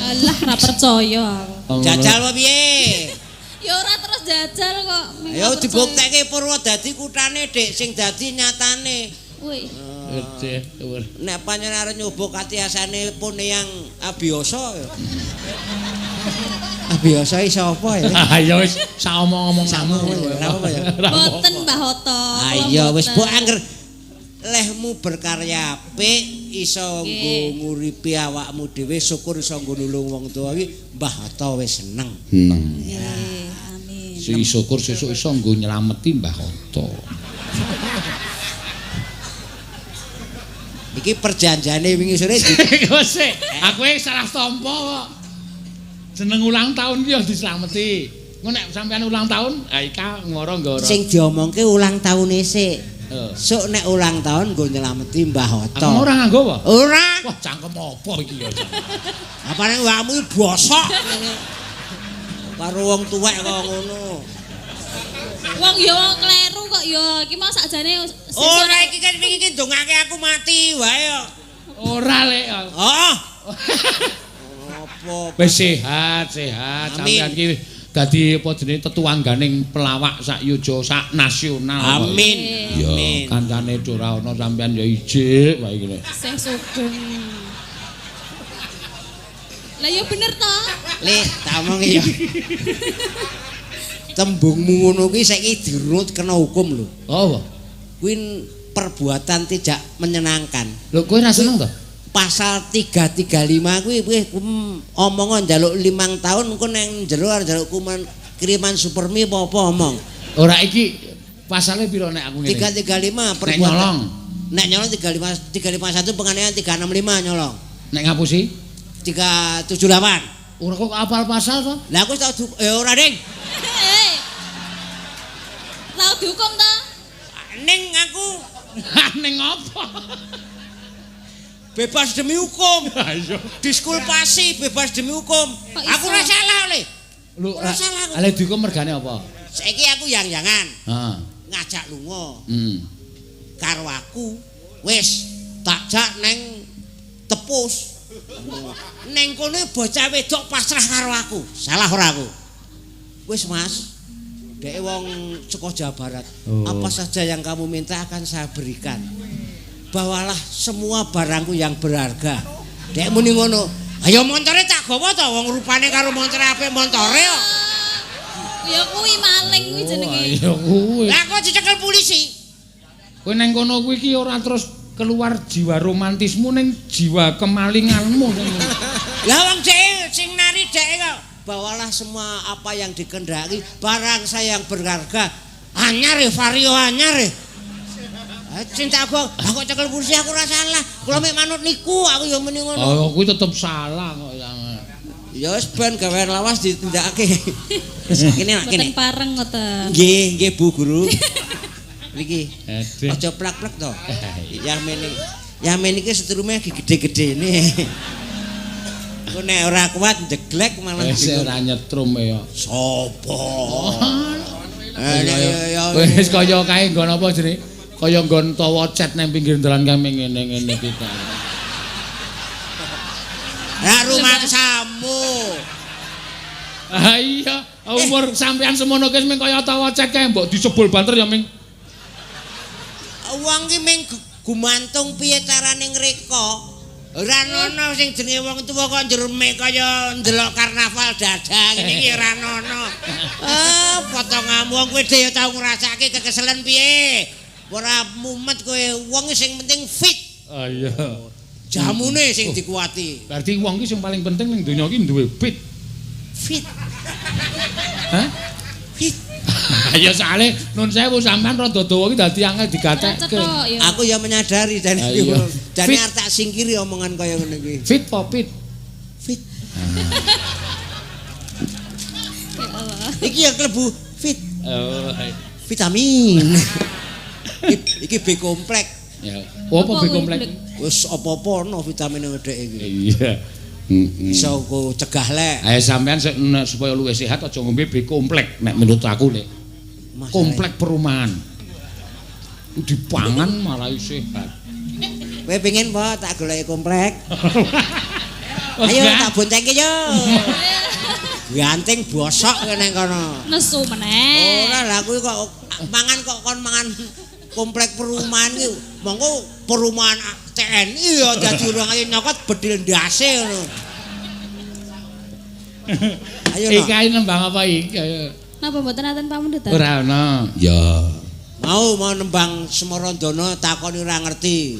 Alah, ra percaya aku. Jajal apa piye? Ya ora terus jajal kok. Ayo dibuktekke Purwodadi kutane Dik sing dadi nyatane. Wih. Nek panjenengan arep nyoba katiasane pun yang abiyasa ya. Abiyasa iso apa ya? Ya wis sak omong-omong Samu ora apa ya. Boten Mbah Hoto. Ayo wis mbok angger lehmu berkarya apik iso nggo nguripi awakmu dhewe syukur iso nggo nulung wong tuwa iki Mbah Hoto wis seneng. Amin. Si syukur sesuk iso nggo nyelameti Mbah Hoto. Iki perjanjiane wingi sore Gosek, aku salah tampa kok. Jeneng ulang tahun ki yo dislameti. Engko nek sampean ulang tahun, Ika ngoro-ngoro. sing diomongke ulang tahun sik. Sok nek ulang tahun nggo nyelameti Mbah Hoto. Aku ora nganggo apa? Ora. Wah, cangkem apa iki ya? Apane awakmu iki bosok. Karo wong tuwek kok ngono. Wong ya wong kleru kok ya. Iki mau sakjane Ora iki kan wingi iki ndongake aku mati wae kok. Ora lek. Oh. Apa? Wis sehat. Amin. Sampeyan ki dadi apa jenenge tetuangganing pelawak sak yuja sak nasional. Amin. Ya, Amin. kancane ora ana sampeyan ya ijik wae iki lho. sing sugeng. Lah ya bener to. Le, tak omong ya. Tembungmu ngono kuwi saiki dirunut kena hukum lho. Oh, apa? Kuwi perbuatan tidak menyenangkan. Lho kowe ra seneng to? Pasal 335 kuwi omongan njaluk 5 tahun engko nang jero arep njaluk kiriman supermi apa omong. Ora iki pasale piro nek aku ngene? 335 perbuatan. Nek nyolong. Nek nyolong 351 penganiayaan 365 nyolong. Nek ngapusi? 378. Ora kok apal pasal to? Lah aku tau ora Ding. Tau dihukum to? Ning aku Ning apa? bebas demi hukum. Ayo. Diskulpasi bebas demi hukum. Kok Aku iso? ora salah Le. Lho, Ora salah aku. ale dihukum mergane apa? Saiki aku yang-yangan Heeh. ngajak lunga Hmm. karo aku. Wis tak jak neng tepus. Neng kono bocah wedok pasrah karo aku. Salah ora aku? Wis Mas. Dek wong saka Jawa Barat. Oh. Apa saja yang kamu minta akan saya berikan. Bawalah semua barangku yang berharga. Dek muni ngono. Ayo montore tak gawa to wong rupane karo montore apik montore kok. Ya kuwi maling kuwi jenenge. Ayo kuwi. Lah kok dicekel polisi. Kowe nang kono kuwi iki ora terus keluar jiwa romantismu ning jiwa kemalinganmu. Lah wong dhek sing nari dhek kok. Bawalah semua apa yang dikehendaki, barang saya yang berharga. Anyar vario anyar. Cinta aku cekel polisi aku ora salah. Kula mek manut niku aku ya muni ngono. Oh, kuwi tetep salah kok. Ya wis ben gawean lawas ditindakake. Wis kene nak kene. Mboten pareng ngoten. Nggih Bu Guru. Niki. Aduh. Aja plak-plak to. Yamen iki seturume gede-gedene. Ku nek ora kuat ndeglek malah Wis ora nyetrum ya. Sopo? Wis kaya kae nggon apa jenenge? Kaya nggon tawa cet nang pinggir dalan kami ngene-ngene kita. Lah rumangsamu. Ah iya, umur sampean semono ki mung kaya tawa cet kae mbok disebul banter ya ming. Wong ki ming gumantung piye carane ngreka. Ora ono sing jenenge wong tuwa kok njremek kaya ndelok karnaval dadah ngene iki ora ono. Potonganmu wong kowe dhewe tau ngrasake kekeselen piye? Ora mumet kowe, wong sing penting fit. Ah iya. Jamune sing dikuwati. Berarti wong ki sing paling penting ning donya iki duwe fit. Fit. Hah? Fit. Ya soalé nun sewu sampean rada dawa ki dadi angel digatekke. Cetok ya. Aku ya menyadari dan Ayo. jane Fit. arep tak singkiri omongan kaya ngene kuwi. Fit popit. Fit. Iki ya klebu fit. Oh. Vitamin. Iki B komplek. Ya. Apa B komplek? Wis apa-apa ono vitamin ngedek iki. Iya. Iso ku cegah lek. Ayo sampean supaya luwih sehat aja ngombe B komplek nek menurut aku lek. Komplek perumahan. Dipangan malah sehat. Kowe pengen apa tak goleki komplek? Ayo tak boncengke yo. Ganteng bosok kene kono. Nesu meneh. Ora lah kuwi kok mangan kok kon mangan komplek perumahan iki. Monggo perumahan TNI ya dadi urung ayo nyokot bedil ndase ngono. Ayo no. Iki nembang apa iki? Ayo. Napa mboten aten pamundutan? Ora ana. Ya. Mau nembang Smarandana takoni ora ngerti.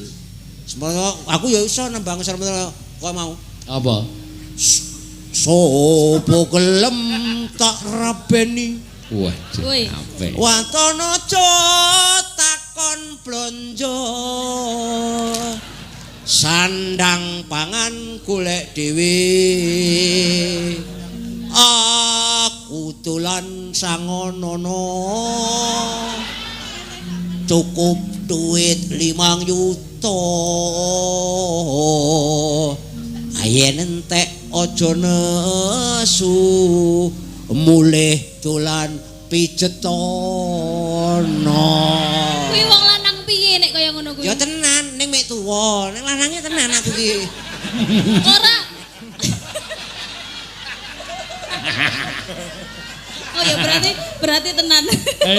Aku ya iso nembang Smarandana kok mau. Apa? Sopo gelem tak rabeni. Wah, Woi. apik. Wantana aja takon blonjo. Sandang pangan golek dhewe. Aku dolan sangonono. Cukup duit 5 yuta. Ayen entek aja nesu mulih dolan pijetono. Kuwi wong lanang piye nek kaya ngono kuwi? Ya tenan ning mek tuwa, ning lanange tenan aku iki. Ora. Oh ya berarti tenan.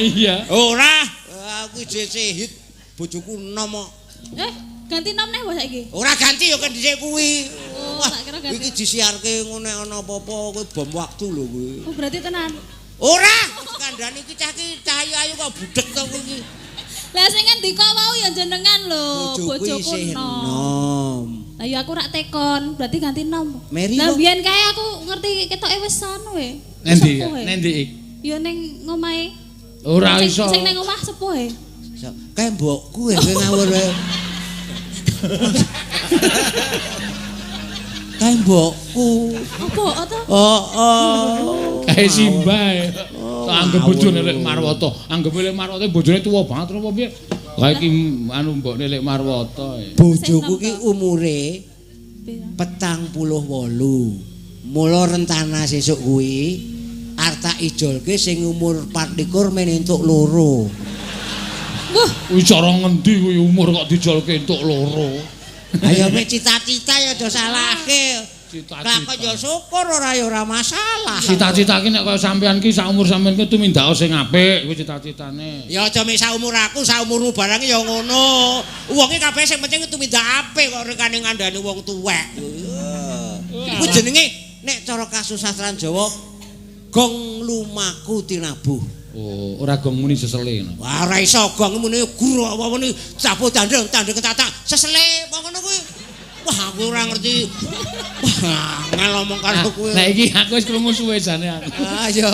Iya. Ora, aku dhisik hit bojoku nom kok. Ganti nom neh bos saiki. Ora ganti ya kan dhisik kuwi. Oh, Wah, tak kira ganti. iki disiarke ngene ana apa-apa kuwi bom waktu lho kuwi. Oh berarti tenan. Ora, kandhane iki cah iki ayu kok budhek to kuwi. Lah sing ngendika wau ya jenengan lho, Bojoku bojoku isih nom. nom. Lah ya aku rak tekon, berarti ganti nom. Meri Lah kok. biyen kae aku ngerti ketoke wis anu we. Nendi? Sepuh e. Nendi ik? Ya ning ngomahe. Ora Sing- iso. Sing ning omah sepuh e. Kae mbokku ya kowe ngawur wae. Kae mbokku. Apa to? Oh. Kae simbae. Tak anggap bojone lek Marwata. Anggap lek Marwata bojone tuwa banget apa piye? Lah iki anu mbokne lek Marwata. Bojoku ki umure Pira? 48. Mula rencana sesuk kuwi arep tak ijolke sing umur 24 men entuk loro. Wah, Kuwi cara ngendi kuwi umur kok dijolke entuk loro. Ayo mek cita-cita ya aja salahke. Cita-cita. Lakon ya syukur ora ya ora masalah. Cita-cita ki nek kaya sampean ki sak umur sampean ki tumindak sing apik kuwi cita-citane. Ya aja mek sak umur aku, sak umurmu barang ya ngono. Wong iki kabeh sing penting tumindak apik kok rekane ngandani wong tuwek. Kuwi jenenge nek cara kasusastran Jawa gong lumaku tinabuh. Oh, ora gong muni sesele. Wah ora iso gong muni guru apa muni capo dandeng ketatak sesele apa ngono kuwi. Wah aku ora ngerti. Wah ngomong karo kuwi. Lah iki aku wis krungu suwe jane aku. Ayo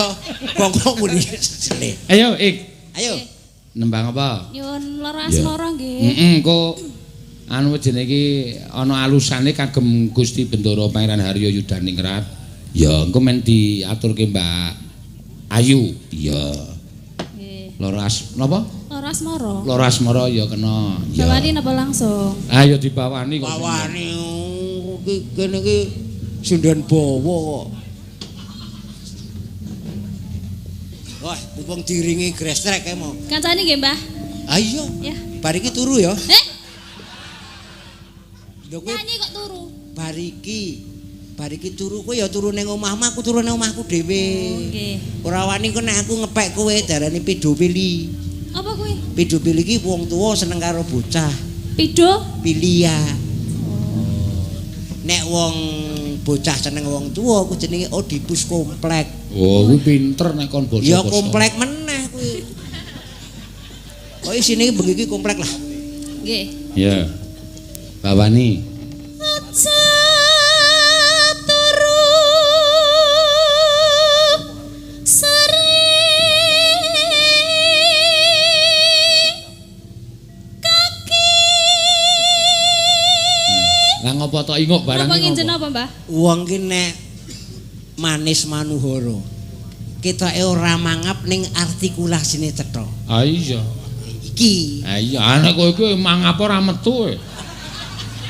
gong muni sesele. Ayo ik, Ayo. nembang apa? nyuwun lara asmara nggih. Kok anu jenenge iki ana alusane kagem Gusti Bendara Pangeran Haryo Yudaningrat. Ya, engko men diaturke Mbak Ayu. Iya. Nggih. Loras napa? Lara asmara. Loras Mara ya kena. Ya. Bawani napa langsung? Ayo dibawani kok. Bawani kene iki Sundan Bawa kok. Wah, mumpung diringi grestrek kae mau. Kancane nggih, Mbah. Ayo. Ya. Bar iki turu ya. Lho kowe Nyanyi kok turu. bar iki turu kowe ya turu ning omahmu, aku turu ning omahku dhewe. Nggih. Ora wani kok nek aku ngepek kowe darani pedofili. Apa kuwi? Pedofili iki wong tuwa seneng karo bocah. Pido? Pilia. Nek wong bocah seneng wong tuwa ku jenenge Oedipus komplek. Oh, kuwi pinter nek kon basa. Ya komplek meneh kuwi. Kok isine bengi iki komplek lah. Nggih. Ya. Bawani. Aja turu seri kaki. Lah ngopo tok inguk barang Napa iki nginjen ngopo? apa, Mbah? Wong ki nek manis manuhara. ketoke ora mangap ning artikulasine cetha. Ah iya. Iki. Ah iya, anak kowe iku mangap ora metu.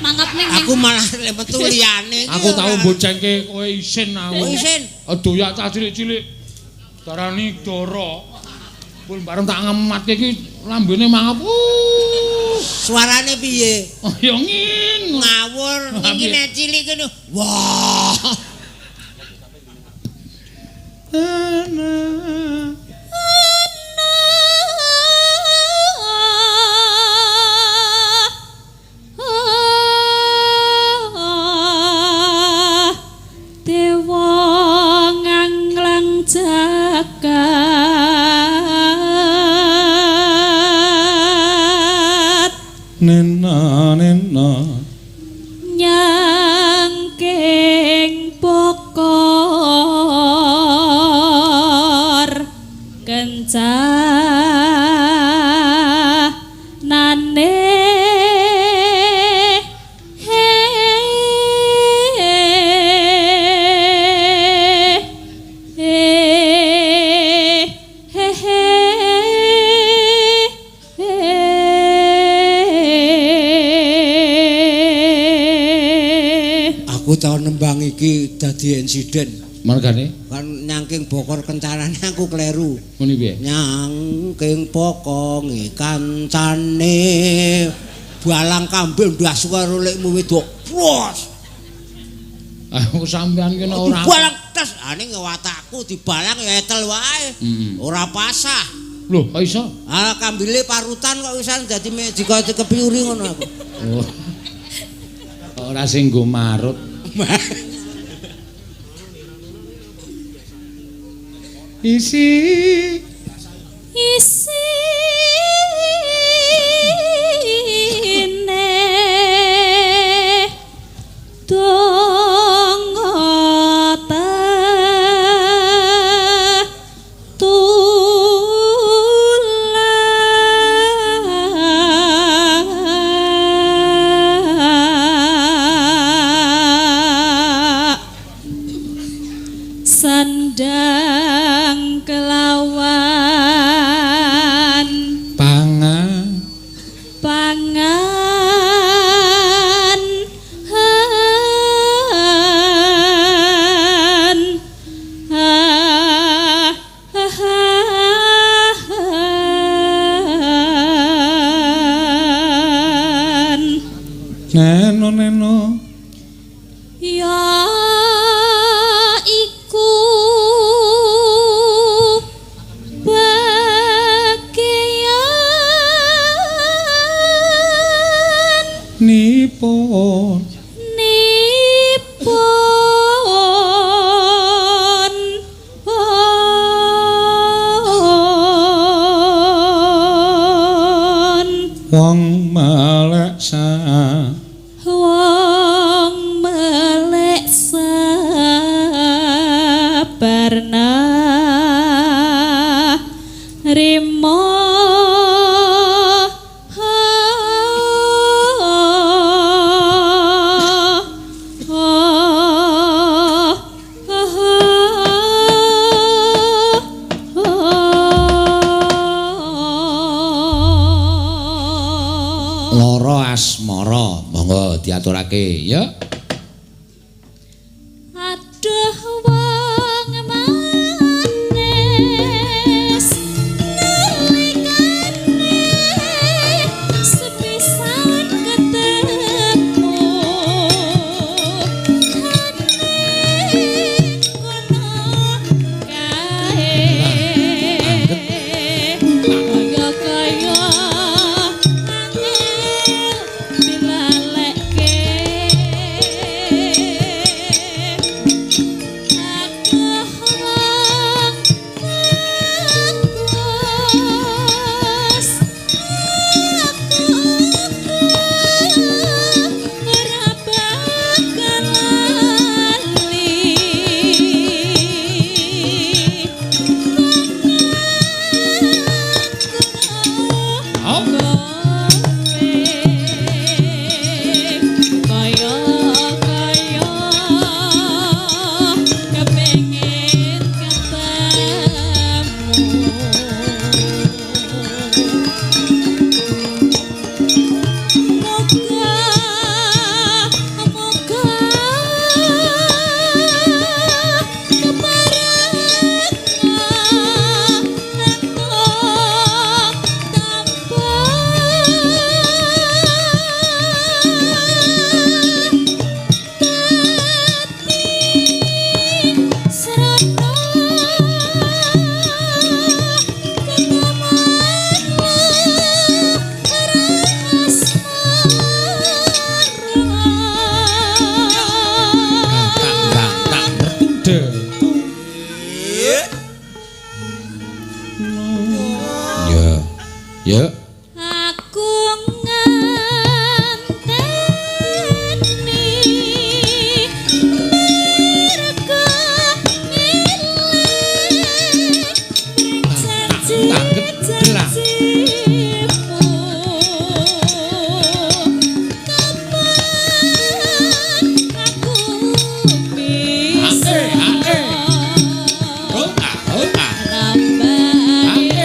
Mangap ning Aku malah metu liyane iki. Aku tau boncengke kowe isin aku. Oh, isin. Doyak cah cilik-cilik. Darani Dara. Pun bareng tak ngematke iki lambene mangap. Suarane piye? Oh ya ngin. Ngawur iki nek cilik kene. Wah. Dewa nganglang jagat Nena nyangking pokor kencanane Aku tau nembang iki dadi insiden. Margane Kan nyangking bokor kencanane aku kleru. muni piye? Nyangking pokonge kancane balang kambing ndas karo lekmu wedok. Pros. Aku sampean kene ora. Balang tes ning watakku dibalang ya etel wae. Ora pasah. Lho, kok iso? Ah kambile parutan kok wisan dadi dikoti kepiuri ngono aku. Oh. Ora sing nggo marut. Isine donga sandang kelawan pangan neno ya iku bagian nipun wong maleksa wong melek sabarna rimo lara asmara monggo diaturake ya. Aduh wong manis nalikane sepisan ketemu ane kono kae kaya angel dilalekke Ya. Ya. Aku nganteni merga milih Tanggep delang. janji-janjimu kapan aku bisa Oh, oh, nambani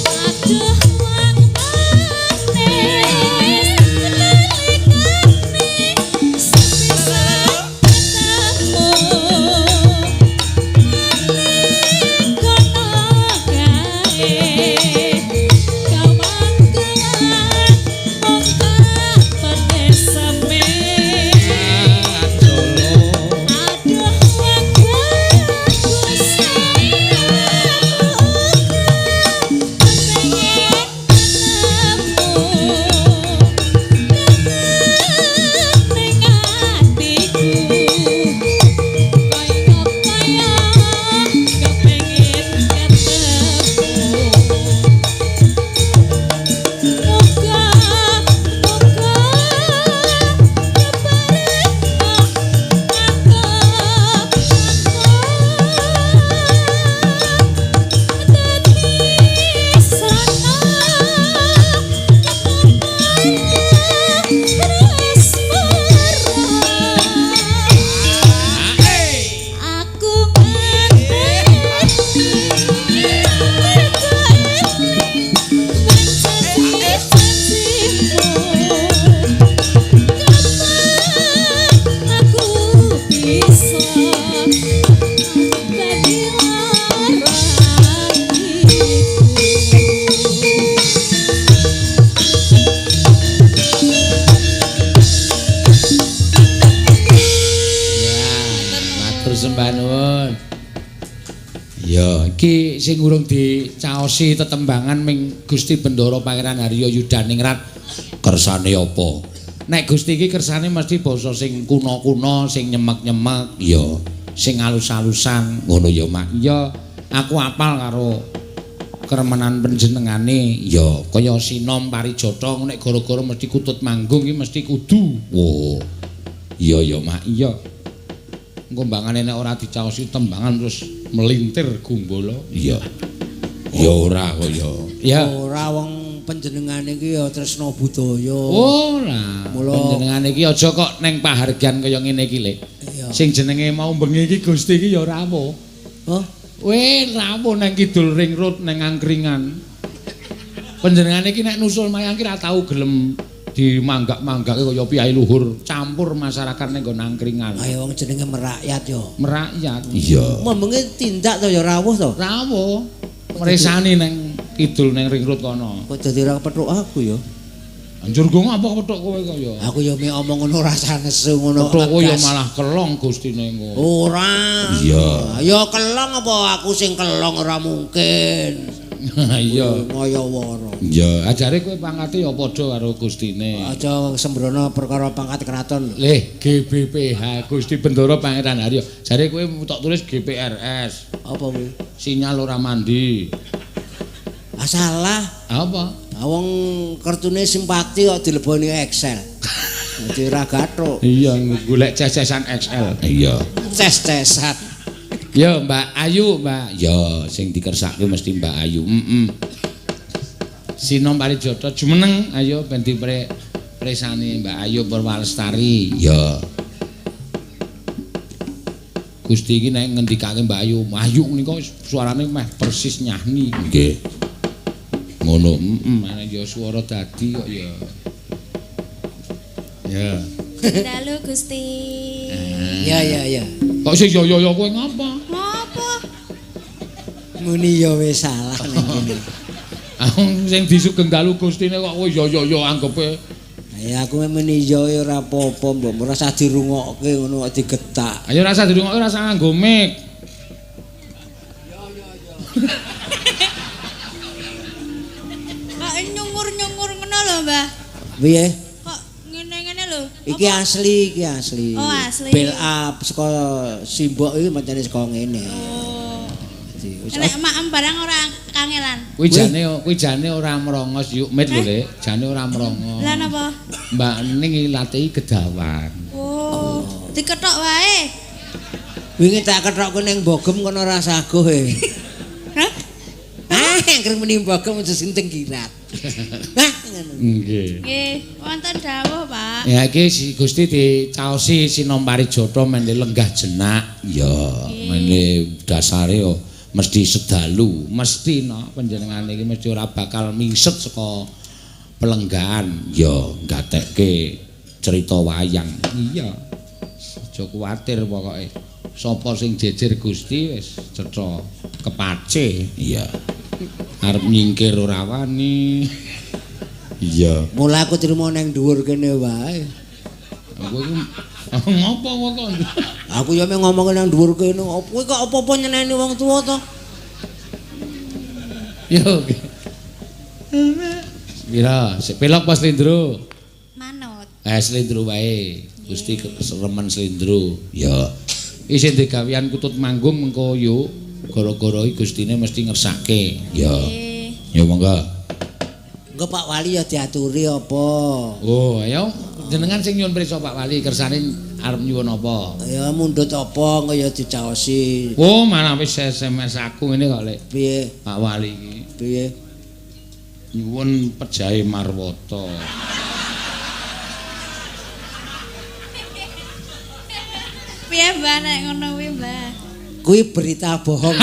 aduh wang manis lelikane sepisa ketemu kono kae kau mangkelan ongkah pedesame aduh wang bagus aku matur sembah nuwun. Ya, iki sing urung dicaosi tetembangan ming Gusti Bendoro Pangeran Haryo Yudaningrat kersane apa? Nek Gusti iki kersane mesti basa sing kuno-kuno, sing nyemek-nyemek, ya, sing alus-alusan, ngono ya, Mak. Ya, aku apal karo keremenan panjenengane, ya, kaya Sinom Parijata nek gara-gara mesti kutut manggung iki mesti kudu. Oh. Iya ya, Mak. Iya. Engko mbangane nek ora dicaosi tembangan terus melintir gumbala. Iya. Ya ora kok ya. Ya. Ora wong panjenengane iki ya tresna budaya. Oh lah. Panjenengane iki aja kok neng pahargyan kaya ngene iki, Lek. Iya. Sing jenenge mau bengi iki Gusti iki ya rawuh. Oh, Rawuh neng Kidul Ring Road neng Angkringan. Panjenengane iki nek nusul mayang ki ra tau gelem dimanggak-manggake kaya piyai luhur campur masyarakat ning nggon Angkringan. ayo wong jenenge merakyat yo. Merakyat. Iya. Membengi tindak to ya rawuh to. Rawuh. Mresani neng kidul neng Ring Road kono. Kok dadi ra kepethuk aku ya. Anjur go ngapa kethuk kowe kaya? Aku ya mek omong ngono rasa nesu ngono. Kethuk ya malah kelong Gustine engko. Ora. Iya. Ya kelong apa aku sing kelong ora mungkin. Iya. Ngaya wara. Iya, ajare kowe pangkate ya padha karo Gustine. Aja sembrono perkara pangkat keraton. Leh, GBPH Gusti Bendoro Pangeran Haryo. Jare kowe tok tulis GPRS. Apa kuwi? Sinyal ora mandi. Ah salah. Apa? Wong kartune simpati kok dileboni Excel. Dadi ora gathuk. Iya, golek cesesan XL. Iya. Ces-cesan. Ya, Mbak Ayu, Mbak. Ya, sing dikersake mesti Mbak Ayu. Sinom Parijata jumeneng, ayo ben dipresani Mbak Ayu Purwalestari. Ya. Gusti iki nek ngendikake Mbak Ayu, Ayu nika suarane meh persis nyanyi. Nggih. Ngono, ana ya swara dadi kok ya. Ya. Dalu Gusti. Ya. Kok sing yo kowe ngapa? Ngapa? Muni ya wis salah ning kene. Sing disugeng dalu Gustine kok kowe yo anggepe. Ya aku muni ya ora apa-apa, mbok ora usah dirungokke ngono kok digetak. Ayo rasa dirungokke rasa nganggo mic. Kok nyungur-nyungur ngono lho, Mbah. Piye? Kok ngene-ngene lho. Iki asli. Oh, asli. Build up saka simbok iki macane saka ngene. Oh. Wis Nek maem barang ora kangelan. Kuwi jane ora merongos yuk mit lho, Lek. Jane ora merongos. Lah napa? Mbak Ning latih gedawan. Oh, diketok wae. wingi tak kethokku ning bogem kono ora saguh e. Hah? Angger muni bogem aja sing tenggirat. Hah ngono. Nggih. Nggih, wonten dawuh, Pak. Ya iki si Gusti dicaosi Sinompari Jatha mene lenggah jenak. Ya, mene dasare yo mesti sedalu, mesti no panjenengane iki mesti ora bakal mingset saka pelenggahan. Ya, gatekke cerita wayang. Iya. Aja kuwatir pokoke. Sapa sing jejer Gusti wis cetha kepace. Iya. Arep nyingkir ora wani. Iya. Mula aku trimo ning dhuwur kene wae. Aku iki ngopo kok. Aku ya mek ngomong nang dhuwur kene, kowe kok apa-apa nyeneni wong tuwa to? Yo. Mira, sepelok pas Slendro. Manut. Slendro wae. Gusti keremen Slendro. Ya. Isin digawean kutut manggung mengko yo gara-gara Gustine mesti ngersake. Ya. Ya monggo. Engko Pak Wali ya diaturi apa? Oh, ayo jenengan sing nyuwun prisa Pak Wali kersane arep nyuwun apa? Ya mundhut apa engko ya dicaosi. Oh, malah wis SMS aku ngene kok Lek. Piye? Pak Wali iki. Piye? Nyuwun pejahe Marwata. Piye, Mbah, nek ngono kuwi, Mbah? Kuwi berita bohong.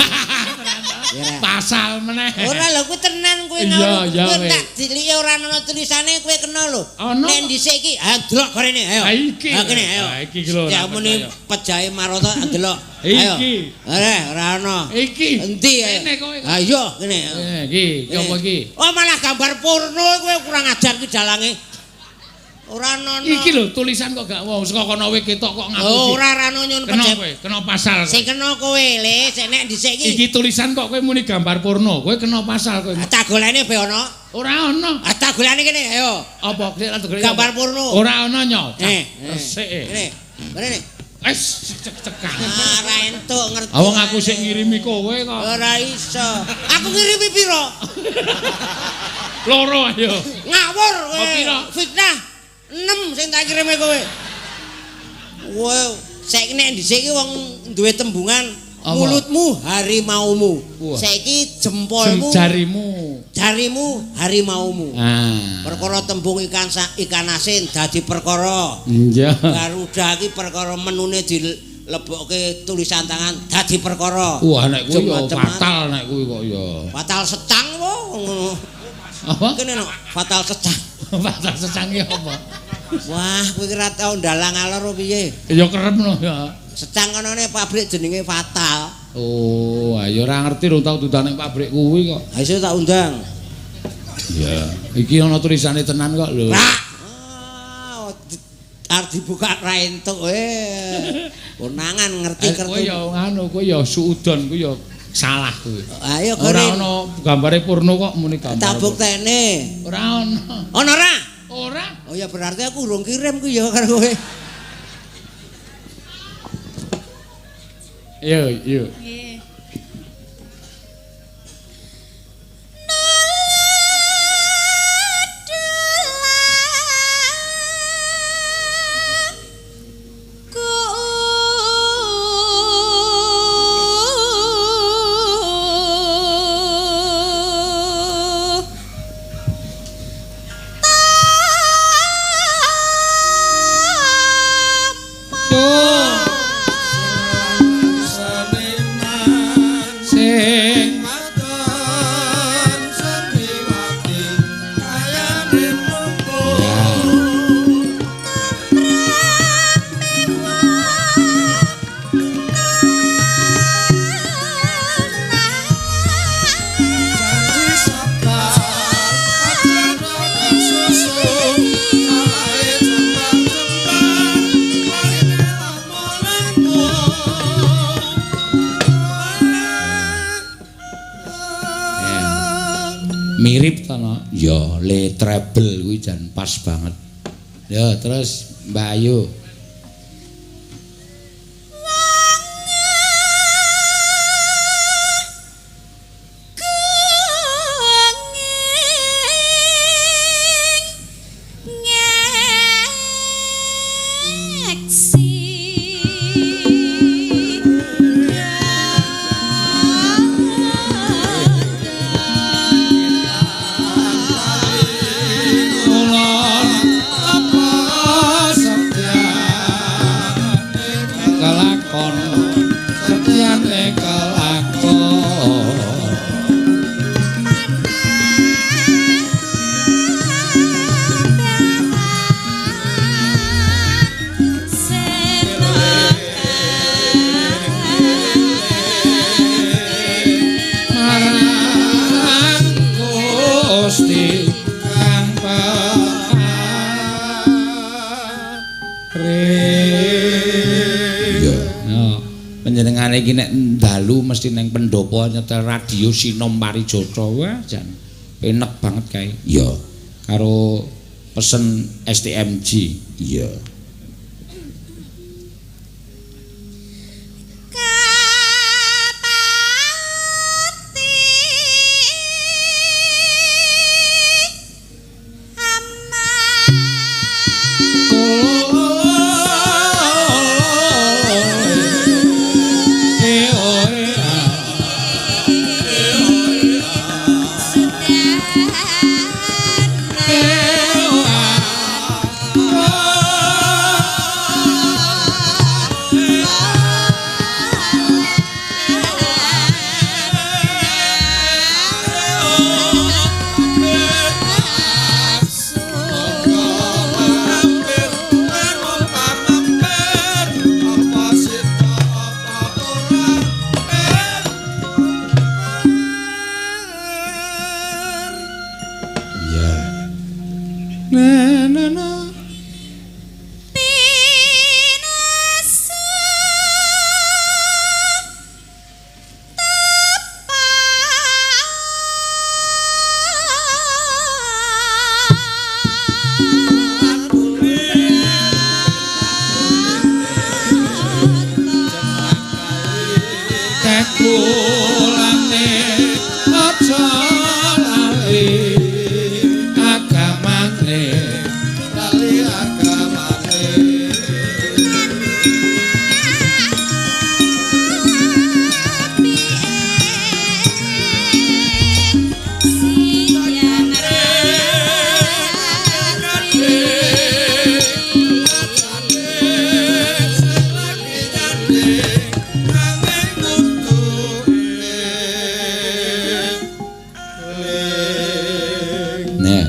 Pasal meneh. Ora lho kuwi tenan kuwi Iya, iya, Kowe weh. tak diliki ora ana tulisane kowe kena lho. Ana. Nek dhisik iki, ha delok gorene ayo. Ha iki. Ha kene ayo. Ha iki lho. Ya muni pejahe Marota delok. Ayo. Iki. Ora ana. Iki. Endi ayo? Kene kowe. Ayo kene. Iki, iki apa iki? Oh malah gambar porno kowe kurang ajar ki dalange. Ora ana. Iki lho tulisan kok gak wong saka kono kowe ketok kok ngaku. Oh ora ana nyun Kena pejahe. kowe, kena pasal. kowe. Sing kena kowe le, sik nek dhisik iki. Iki tulisan kok kowe muni gambar porno, kowe kena pasal kowe. Tak golene be ana. Ora ana. Ah tak golene kene ayo. Apa sik lan golek. Gambar porno. Ora ana nyo. Kene. Resik. Kene. Wis cekak. Ora entuk ngerti. Awang aku sik ngirimi kowe kok. Ora iso. Aku ngirimi piro? Loro ayo. Ngawur kowe. Oh, piro? Fitnah. 6 sing tak kirime kowe. Wow, saiki nek dhisik iki wong duwe tembungan Apa? mulutmu harimaumu. Wah. Saiki jempolmu jarimu harimaumu. Ah. Perkara tembung ikan asin dadi perkara. Iya. Garuda iki perkara menune dilebokke tulisan tangan dadi perkara. Wah nek kuwi yo Macem-macem. fatal nek kuwi kok yo. Fatal secang wo ngono. Apa? Kene no, fatal secang. Fatal secangi apa? Wah, kowe ora tau ndalang alor piye? Ya kerep no ya. Secang kanane pabrik jenenge Fatal. Oh, ayo ora ngerti rung tau dudan ning pabrik kuwi kok. Ha iso tak undang. Iya. Iki ana tulisane tenan kok lho. Rak. Arep dibuka ra entuk konangan ngerti Kowe kertu. ya ngono, kowe ya suudon kuwi ya salah kuwi. Ayo Ora keren. ana gambare porno kok muni gambar. Tak buktene. Ora ana. Ono ora? Ora. Oh ya berarti aku urung kirim ku ya karo kowe. Yo. Nggih. mirip to no. Ya, le treble kuwi jan pas banget. Ya, terus Mbak Ayu. Panjenengane iki nek ndalu mesti neng pendopo nyetel radio Sinom Parijata wah jan enek banget kae. Iya. Karo pesen STMJ. Iya.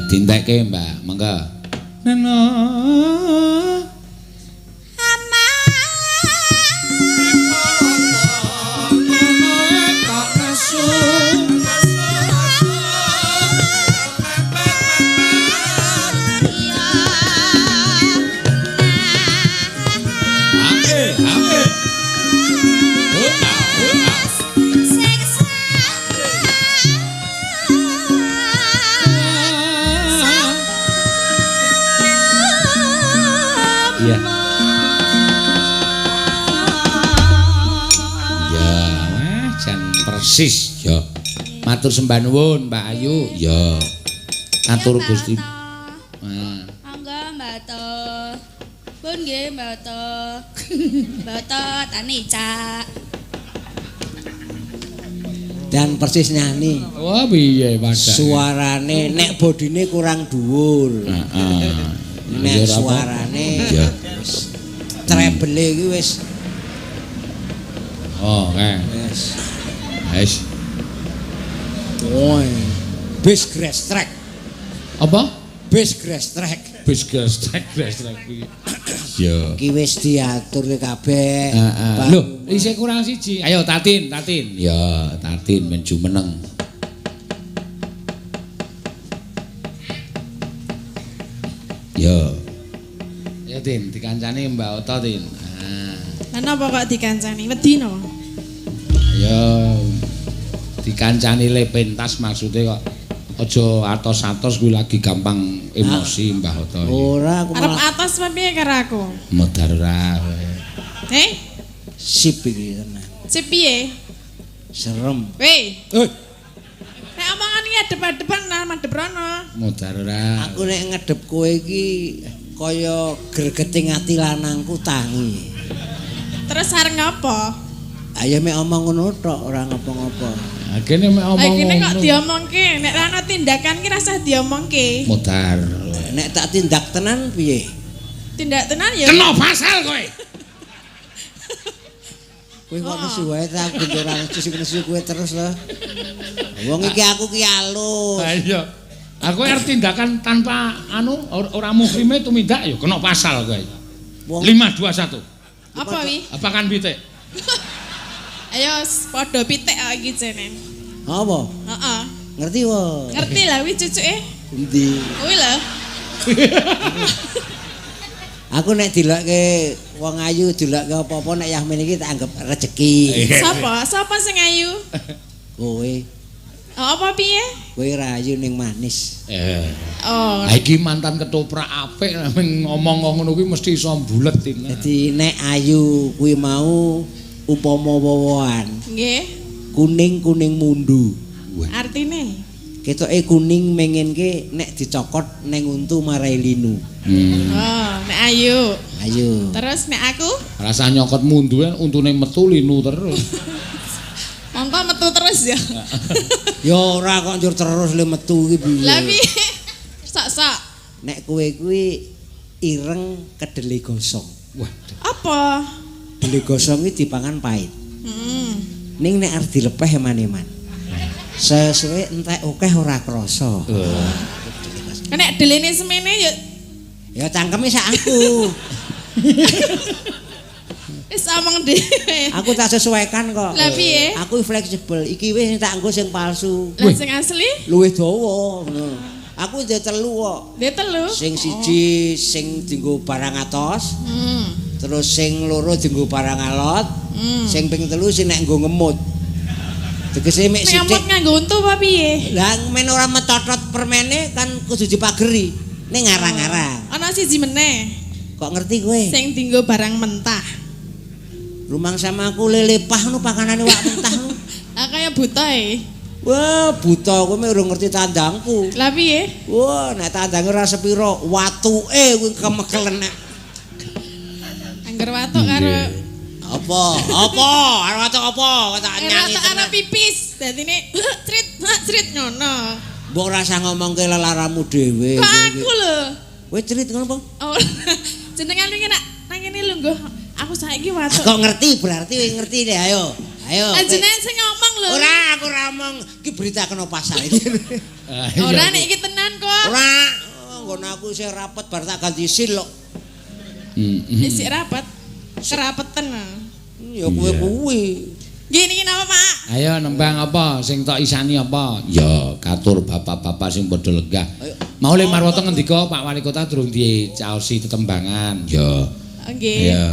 Dintekke Mbak, monggo. Neno. Persis ya. Matur sembah nuwun Mbak Ayu. Ya. Atur Gusti. Monggo Mbak To. Pun nggih Mbak To. Mbak To tanica. Dan persis nyanyi. Wah piye padha. Suarane nek bodine kurang dhuwur. Heeh. Nek suarane ya treble iki wis. Oh, kae. Wis. Wis. Woi. Bass grass track. Apa? Bass grass track. Bass grass track iki. Ya. Iki wis diatur kabeh. Heeh. Lho, isih kurang siji. Ayo Tatin. Ya, Tatin men jumeneng. Ya. Ya Tin, dikancani Mbak Oto Tin. Kenapa kok dikancani? Wedi no? Ya dikancani le pentas maksudnya kok aja atos-atos kuwi lagi gampang emosi Mbah Oto. Ora aku Arep malah atas apa piye karo aku? Medar ora. sip iki tenan. Sip piye? Serem. Weh. Nek omongan iki adep-adepan nang madhep rono. Medar ora. Aku nek ngedep kowe iki kaya gregeting ati lanangku tangi. Terus areng apa? Ayo mek omong ngono tok ora ngopo-ngopo. Kene mek omong. Kene kok diomongke, nek ra ono tindakan ki rasah diomongke. Medar. Nek tak tindak tenan piye? Tindak tenan ya. Kena pasal kowe. Kowe kok nesu wae ta gendera nesu kowe terus lho. Wong iki aku ki alus. Ha iya. Aku arep tindakan tanpa ora muhrime tumindak ya kena pasal kowe. 521. Apa wi? Apakan pitik? Ayo padha pitik kok iki jene. Apa? Heeh. Ngerti wo? Ngerti lah wi cucuke. Endi? Kuwi lho. Aku nek dilokke wong ayu dilokke apa-apa nek Yasmin iki tak anggap rezeki. Sapa? Sapa sing ayu? Kowe, Apa piye? kowe rayu ning manis. Oh. Ha iki mantan ketoprak apik ngomong ngono kuwi mesti iso bulet iki. Dadi nek ayu kuwi mau upama wowoan Nggih. kuning-kuning mundu. Artine? Ketoke kuning mengenke nek dicokot neng untu marai linu. Oh, nek ayu. Ayo. Terus nek aku? Rasa nyokot mundu untune metu linu terus. Mongko metu terus ya. Ya ora kok njur terus le metu iki piye. Lah piye? Sak-sak. Nek kowe kuwi ireng kedele gosong. Waduh. Apa? Kedele gosong iki dipangan pahit. Ning nek arep dilepeh eman-eman. Sesuwe entek akeh ora krasa. Nek delene semene ya Ya cangkeme sak aku. wis omong dhewe. Aku tak sesuaikan kok. Lah piye? Aku fleksibel. Iki wis tak nggo sing palsu. Lah sing asli? Luwih dawa ngono. Aku ndek telu kok. Dia telu. Sing siji sing dienggo barang atos. Terus sing loro dienggo barang alot. Sing ping telu sing nek nggo ngemut. Tegese mek Nek ngemut sithik. nganggo untu apa piye? Lah men ora metotot permene kan kudu dipageri. Ning ngarang-ngarang. Ana siji meneh Kok ngerti kowe? sing dienggo barang mentah. Rumang sama aku lelepah nu pakanane wak mentah nu. Lah kaya buta e. Wah, buta kowe mek urung ngerti tandangku. Lah piye? Wah, nek tandange ora sepiro, watuke kuwi kemekelen nek. Angger watuk karo Apa? Arep watuk apa? Kok tak nyanyi watuk karo tenan. pipis. Dadine crit ngono. Mbok ora usah ngomongke lelaramu dhewe. Kok aku lho. Kowe cerit ngono apa? Oh. Jenengan wingi nak nang kene lungguh. Aku saiki watuk. Kok ngerti berarti kowe ngerti deh, ayo. Ayo. Jenengan sing ngomong lho. Ora, aku ora ngomong iki berita kena pasal iki. Ora nek iki tenan kok. Ora, nggon aku sing rapet bar tak ganti sil kok. Isik rapat. Kerapetan. Ya kowe kuwi. Gini napa, Pak? Ayo nembang apa sing tok isani apa? Ya katur bapak-bapak sing padha lenggah. Mau le marwata ngendika Pak Wali Kota durung dicaosi tetembangan. Ya. Nggih. Ya.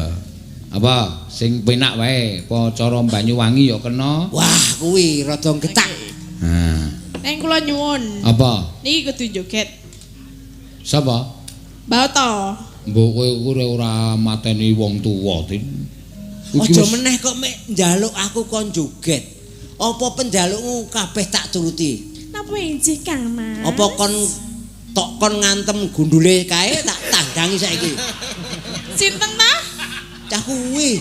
Apa sing penak wae apa cara Banyuwangi ya kena. Wah, kuwi rada getak. Nah, Neng kula nyuwun. apa? Niki kudu joget. Sapa? Bauto. Mbok kowe ora mateni wong tuwa, Tin. Aja meneh kok mek njaluk aku kon joget. Apa penjalukmu kabeh tak turuti? Napa injih Kang Mas? Apa kon ngantem gundule kae tak tandangi saiki. Sinten ta? Cah kuwi.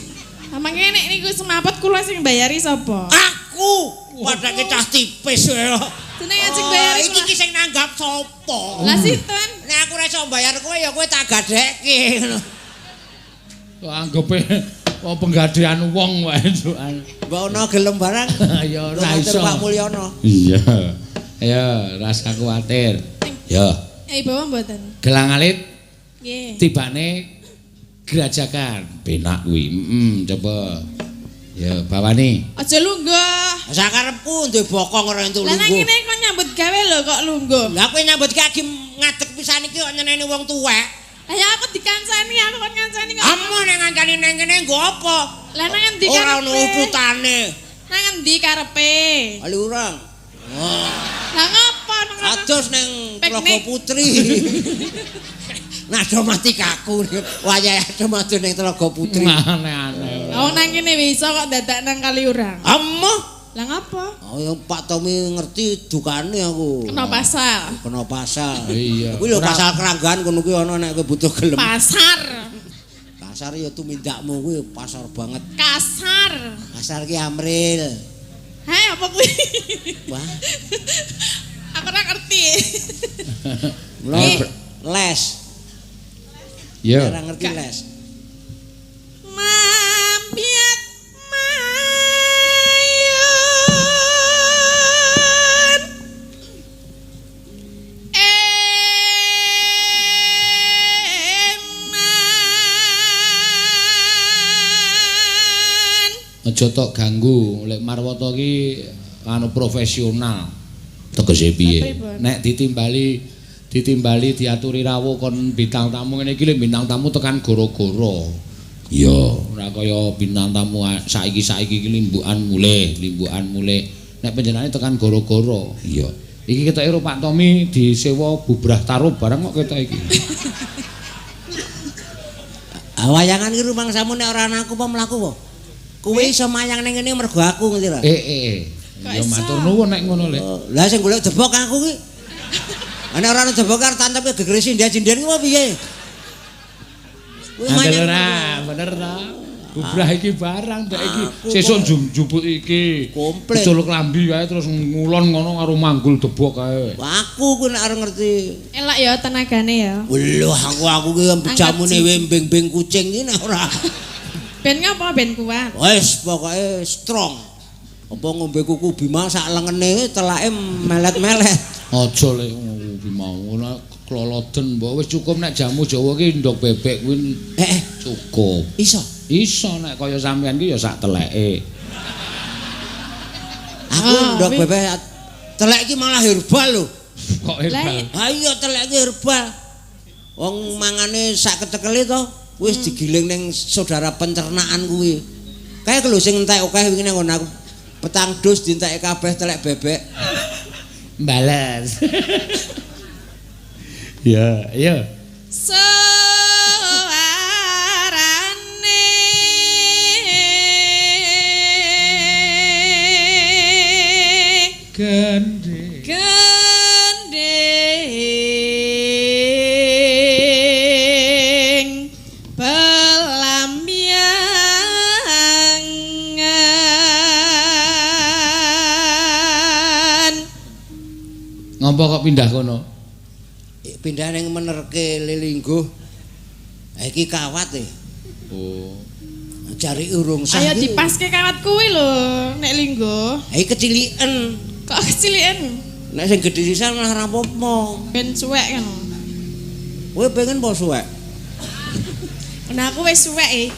Amangke nek niku semaput kula sing bayari sapa? Aku padake cah tipis ya. Jeneng sing bayari Iki ki sing nanggap sapa? Lah sinten? Nek aku ora iso bayar kowe ya kowe tak gadekke ngono. Kok anggepe penggadean wong wae soal. Mbok ono gelem barang. Ya ora iso. Pak Mulyono. Iya. Ya, rasa kuwatir. Ya. Bawa mboten. Gelang alit Nggih. tibane gerajakan. Penak kuwi. Coba. Ya, bawane. Aja lungguh. Sakarepku duwe bokong ora entuk Lah nang lungguh. kene kok nyambut gawe lho kok lungguh. Lah kowe nyambut kaki ngadeg pisan iki kok nyeneni wong tuwek. Lah ya aku dikancani, aku kon ngancani kok. Amu nek ngancani ning kene nggo apa? Lah nang endi Ora ono karepe? ututane. Nang endi karepe? Ali urang. Lah ngapa nang Ados neng Tlaga Piknik. Putri. Nado mati kaku wayahe ado madu ning Tlaga Putri. Aneh-aneh. Wong nang kene bisa kok dadak nang Kaliurang. Amoh. Lah ngapa? Oh ya Pak Tommy ngerti dukane aku. Kena pasal. Kena pasal. Iya. Kuwi lho pasal keranggan kono kuwi ana nek kowe butuh gelem. Pasar. Pasar ya tumindakmu kuwi pasar banget. Kasar. Pasar ki Amril. Hei, apa kuwi? Wah, Aku ora ngerti. les. Ya. Ora ngerti les. Mabiat mayun eman. Aja tok ganggu, lek Marwata ki anu profesional. Tegese piye? Nek ditimbali diaturi rawuh kon bintang tamu ngene iki lek bintang tamu tekan goro-goro. Iya, ora kaya bintang tamu saiki-saiki iki limbukan mulih. Nek panjenengane tekan goro-goro. Iya. Iki ketoke karo Pak Tommy disewa bubrah taruh barang kok ketok iki. Wayangan ki rumangsamu nek ora anakku apa mlaku apa? Kuwi iso mayang ning ngene mergo aku ngerti ra? Ya matur nuwun nek ngono lek. Lah sing golek jebok aku ki. Ana ora ana jebok karo tantep gegere sindian-sindian ki apa piye? Kuwi Bener ta. Bubrah iki barang dek iki sesuk njupuk iki. Komplit. Dol klambi kae terus ngulon ngono karo manggul debok kae. Aku ku nek arep ngerti. Elak ya tenagane ya. Lho aku ki jamune wembeng-beng kucing iki nek ora. Ben ngapa ben kuat? Wes pokoke strong. Apa ngombe kuku Bima sak lengene telake melet-melet. Aja lek mau ngono kloloden mbok wis cukup nek jamu Jawa ki ndok bebek kuwi cukup. Iso nek kaya sampean ki ya sak teleke. Aku ndok bebek telek ki malah herbal lho. Kok herbal. Ha iya telek ki herbal. Wong mangane sak ketekele to wis digiling ning saudara pencernaan kuwi. Kae lho sing entek akeh wingi nang aku petang dus dientek kabeh telek bebek. Balas. Ya, iya. Gandeng pelambiangan. Ngapa kok pindah kono? Pindah ning menerke Lilinggo. Iki kawat e. Oh. Cari urung sah. Ayo dipaske kawat kuwi lho nek linggo. Iki keciliken. Kok keciliken? Nek sing gedhe sisan malah ra apa-apa. Ben suwek kan. Kowe pengen apa suwek? Nah aku wis suwek e.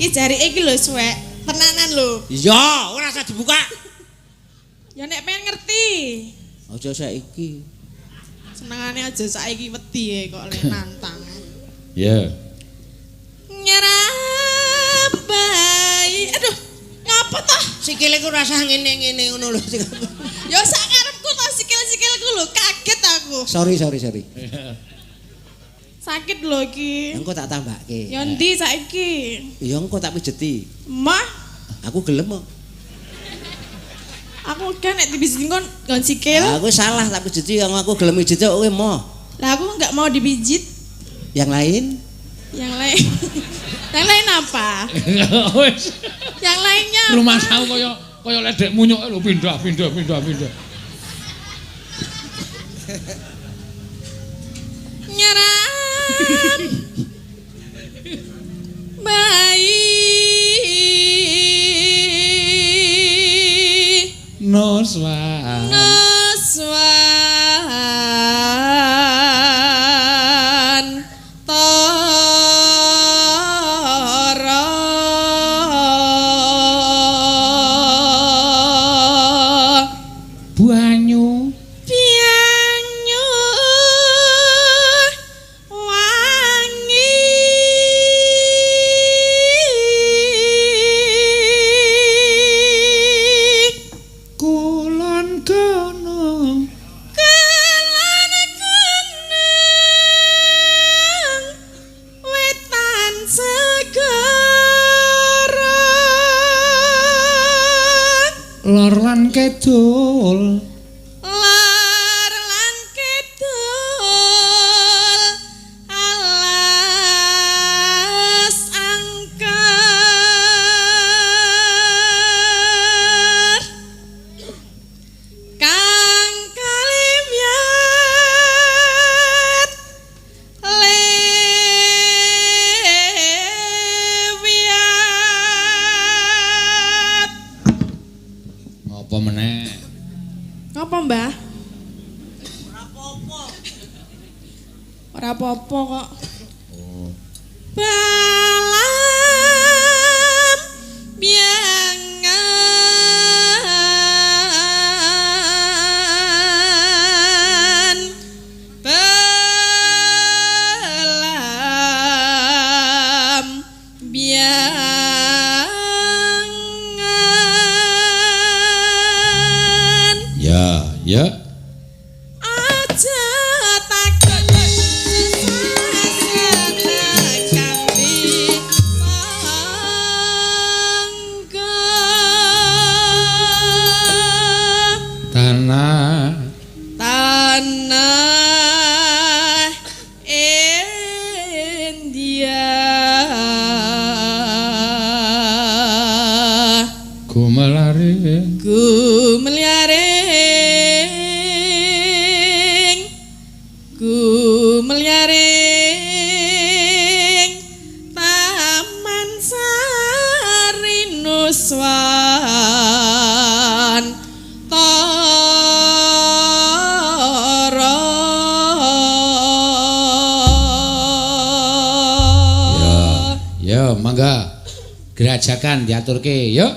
Iki jarike iki lho suwek. Tenanan lho. Iya, ora usah dibuka. Ya nek pengen ngerti. Aja saiki. Senengane aja saiki wedi e kok lek nantang. Ya. Nyerabai. Aduh, ngapa toh? Sikile ku rasah ngene-ngene ngono lho. Ya sak karepku toh sikil-sikilku lho, kaget aku. Sorry. Sakit lho iki. Engko tak tambahke. Ya ndi saiki? Ya engko tak pijeti. Mah, Aku gelem kok. aku kan nek dibisikin kon sikil. Aku salah tak pijeti yang aku gelem pijeti kowe mau. Lah aku enggak mau dipijit. Yang lain? Yang lain. Yang lain apa? Wis. Yang lainnya apa? Rumah sawu kaya ledek munyuk lho pindah. Nyerap bayi Noswan. Tara Banyu. Banyu lor lan kidul Lor lan kidul alas angker kang kalimyat lewiat apa meneh apa mbah ora apa-apa kok balam biangan balam biangan ya aja takut sesasana kanthi sangka tanah tanah India gumelare gumeliaring taman sari nuswan tara ya mangga gerajakan diaturke yuk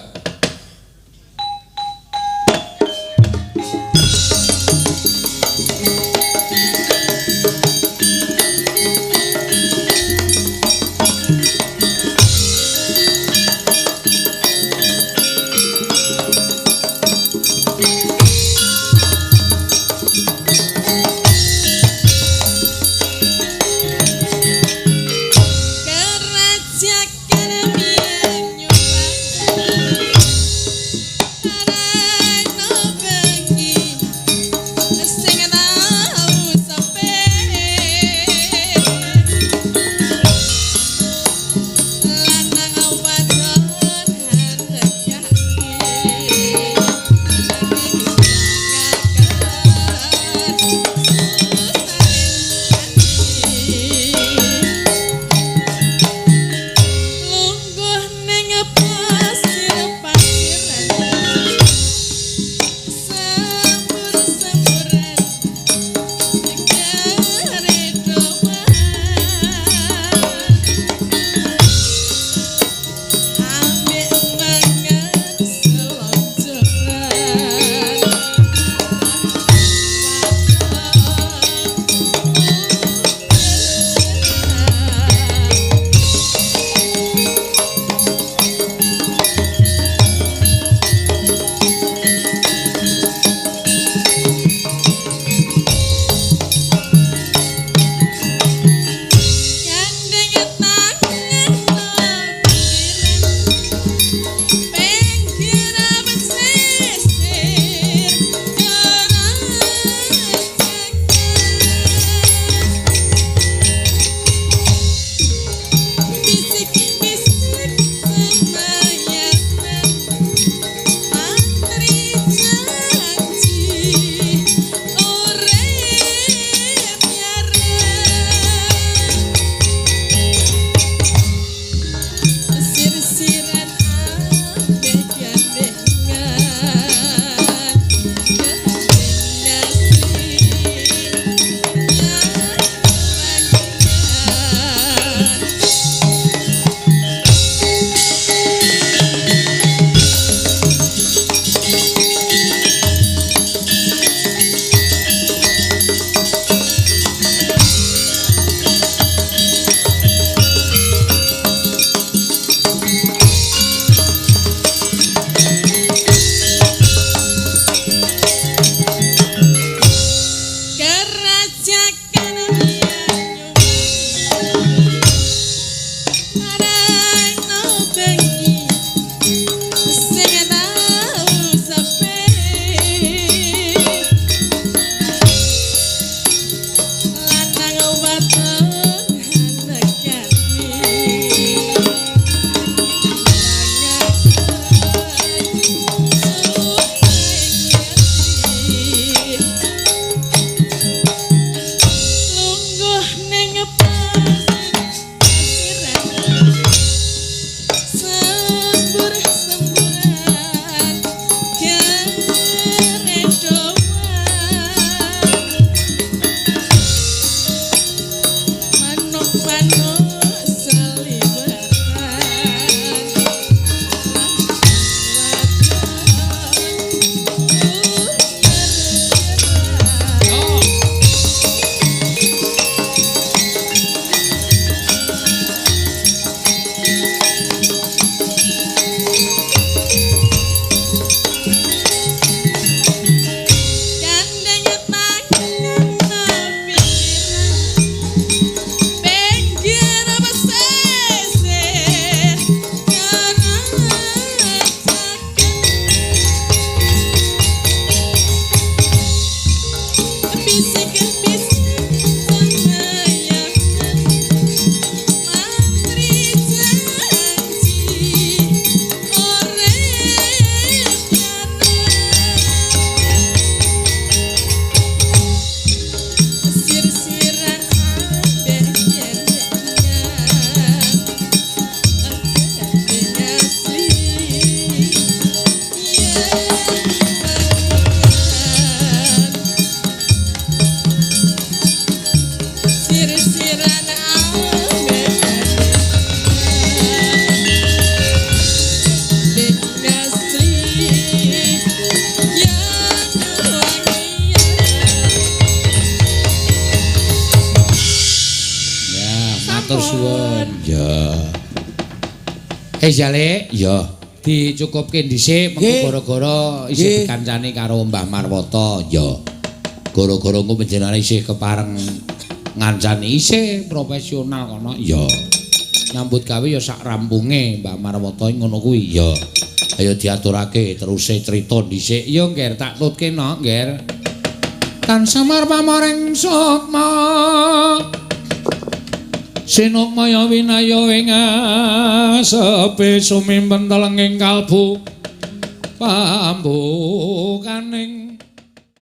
Kerajakan biar nyumbang Matur suwun. Ya. Jale, ya. Dicukupke dhisik mengko gara-gara isih dikancani karo Mbah Marwata, ya. Gara-gara engko panjenengan isih kepareng ngancani isih profesional kono, ya. Nyambut gawe ya sak rampunge Mbah Marwata ngono kuwi, ya. Ayo diaturake teruse crita dhisik, ya Nger tak tutke no, Nger. Tan samar pamoring sukma Sinuk maya winaya ing asepe sumimpen telenging kalbu pambukaning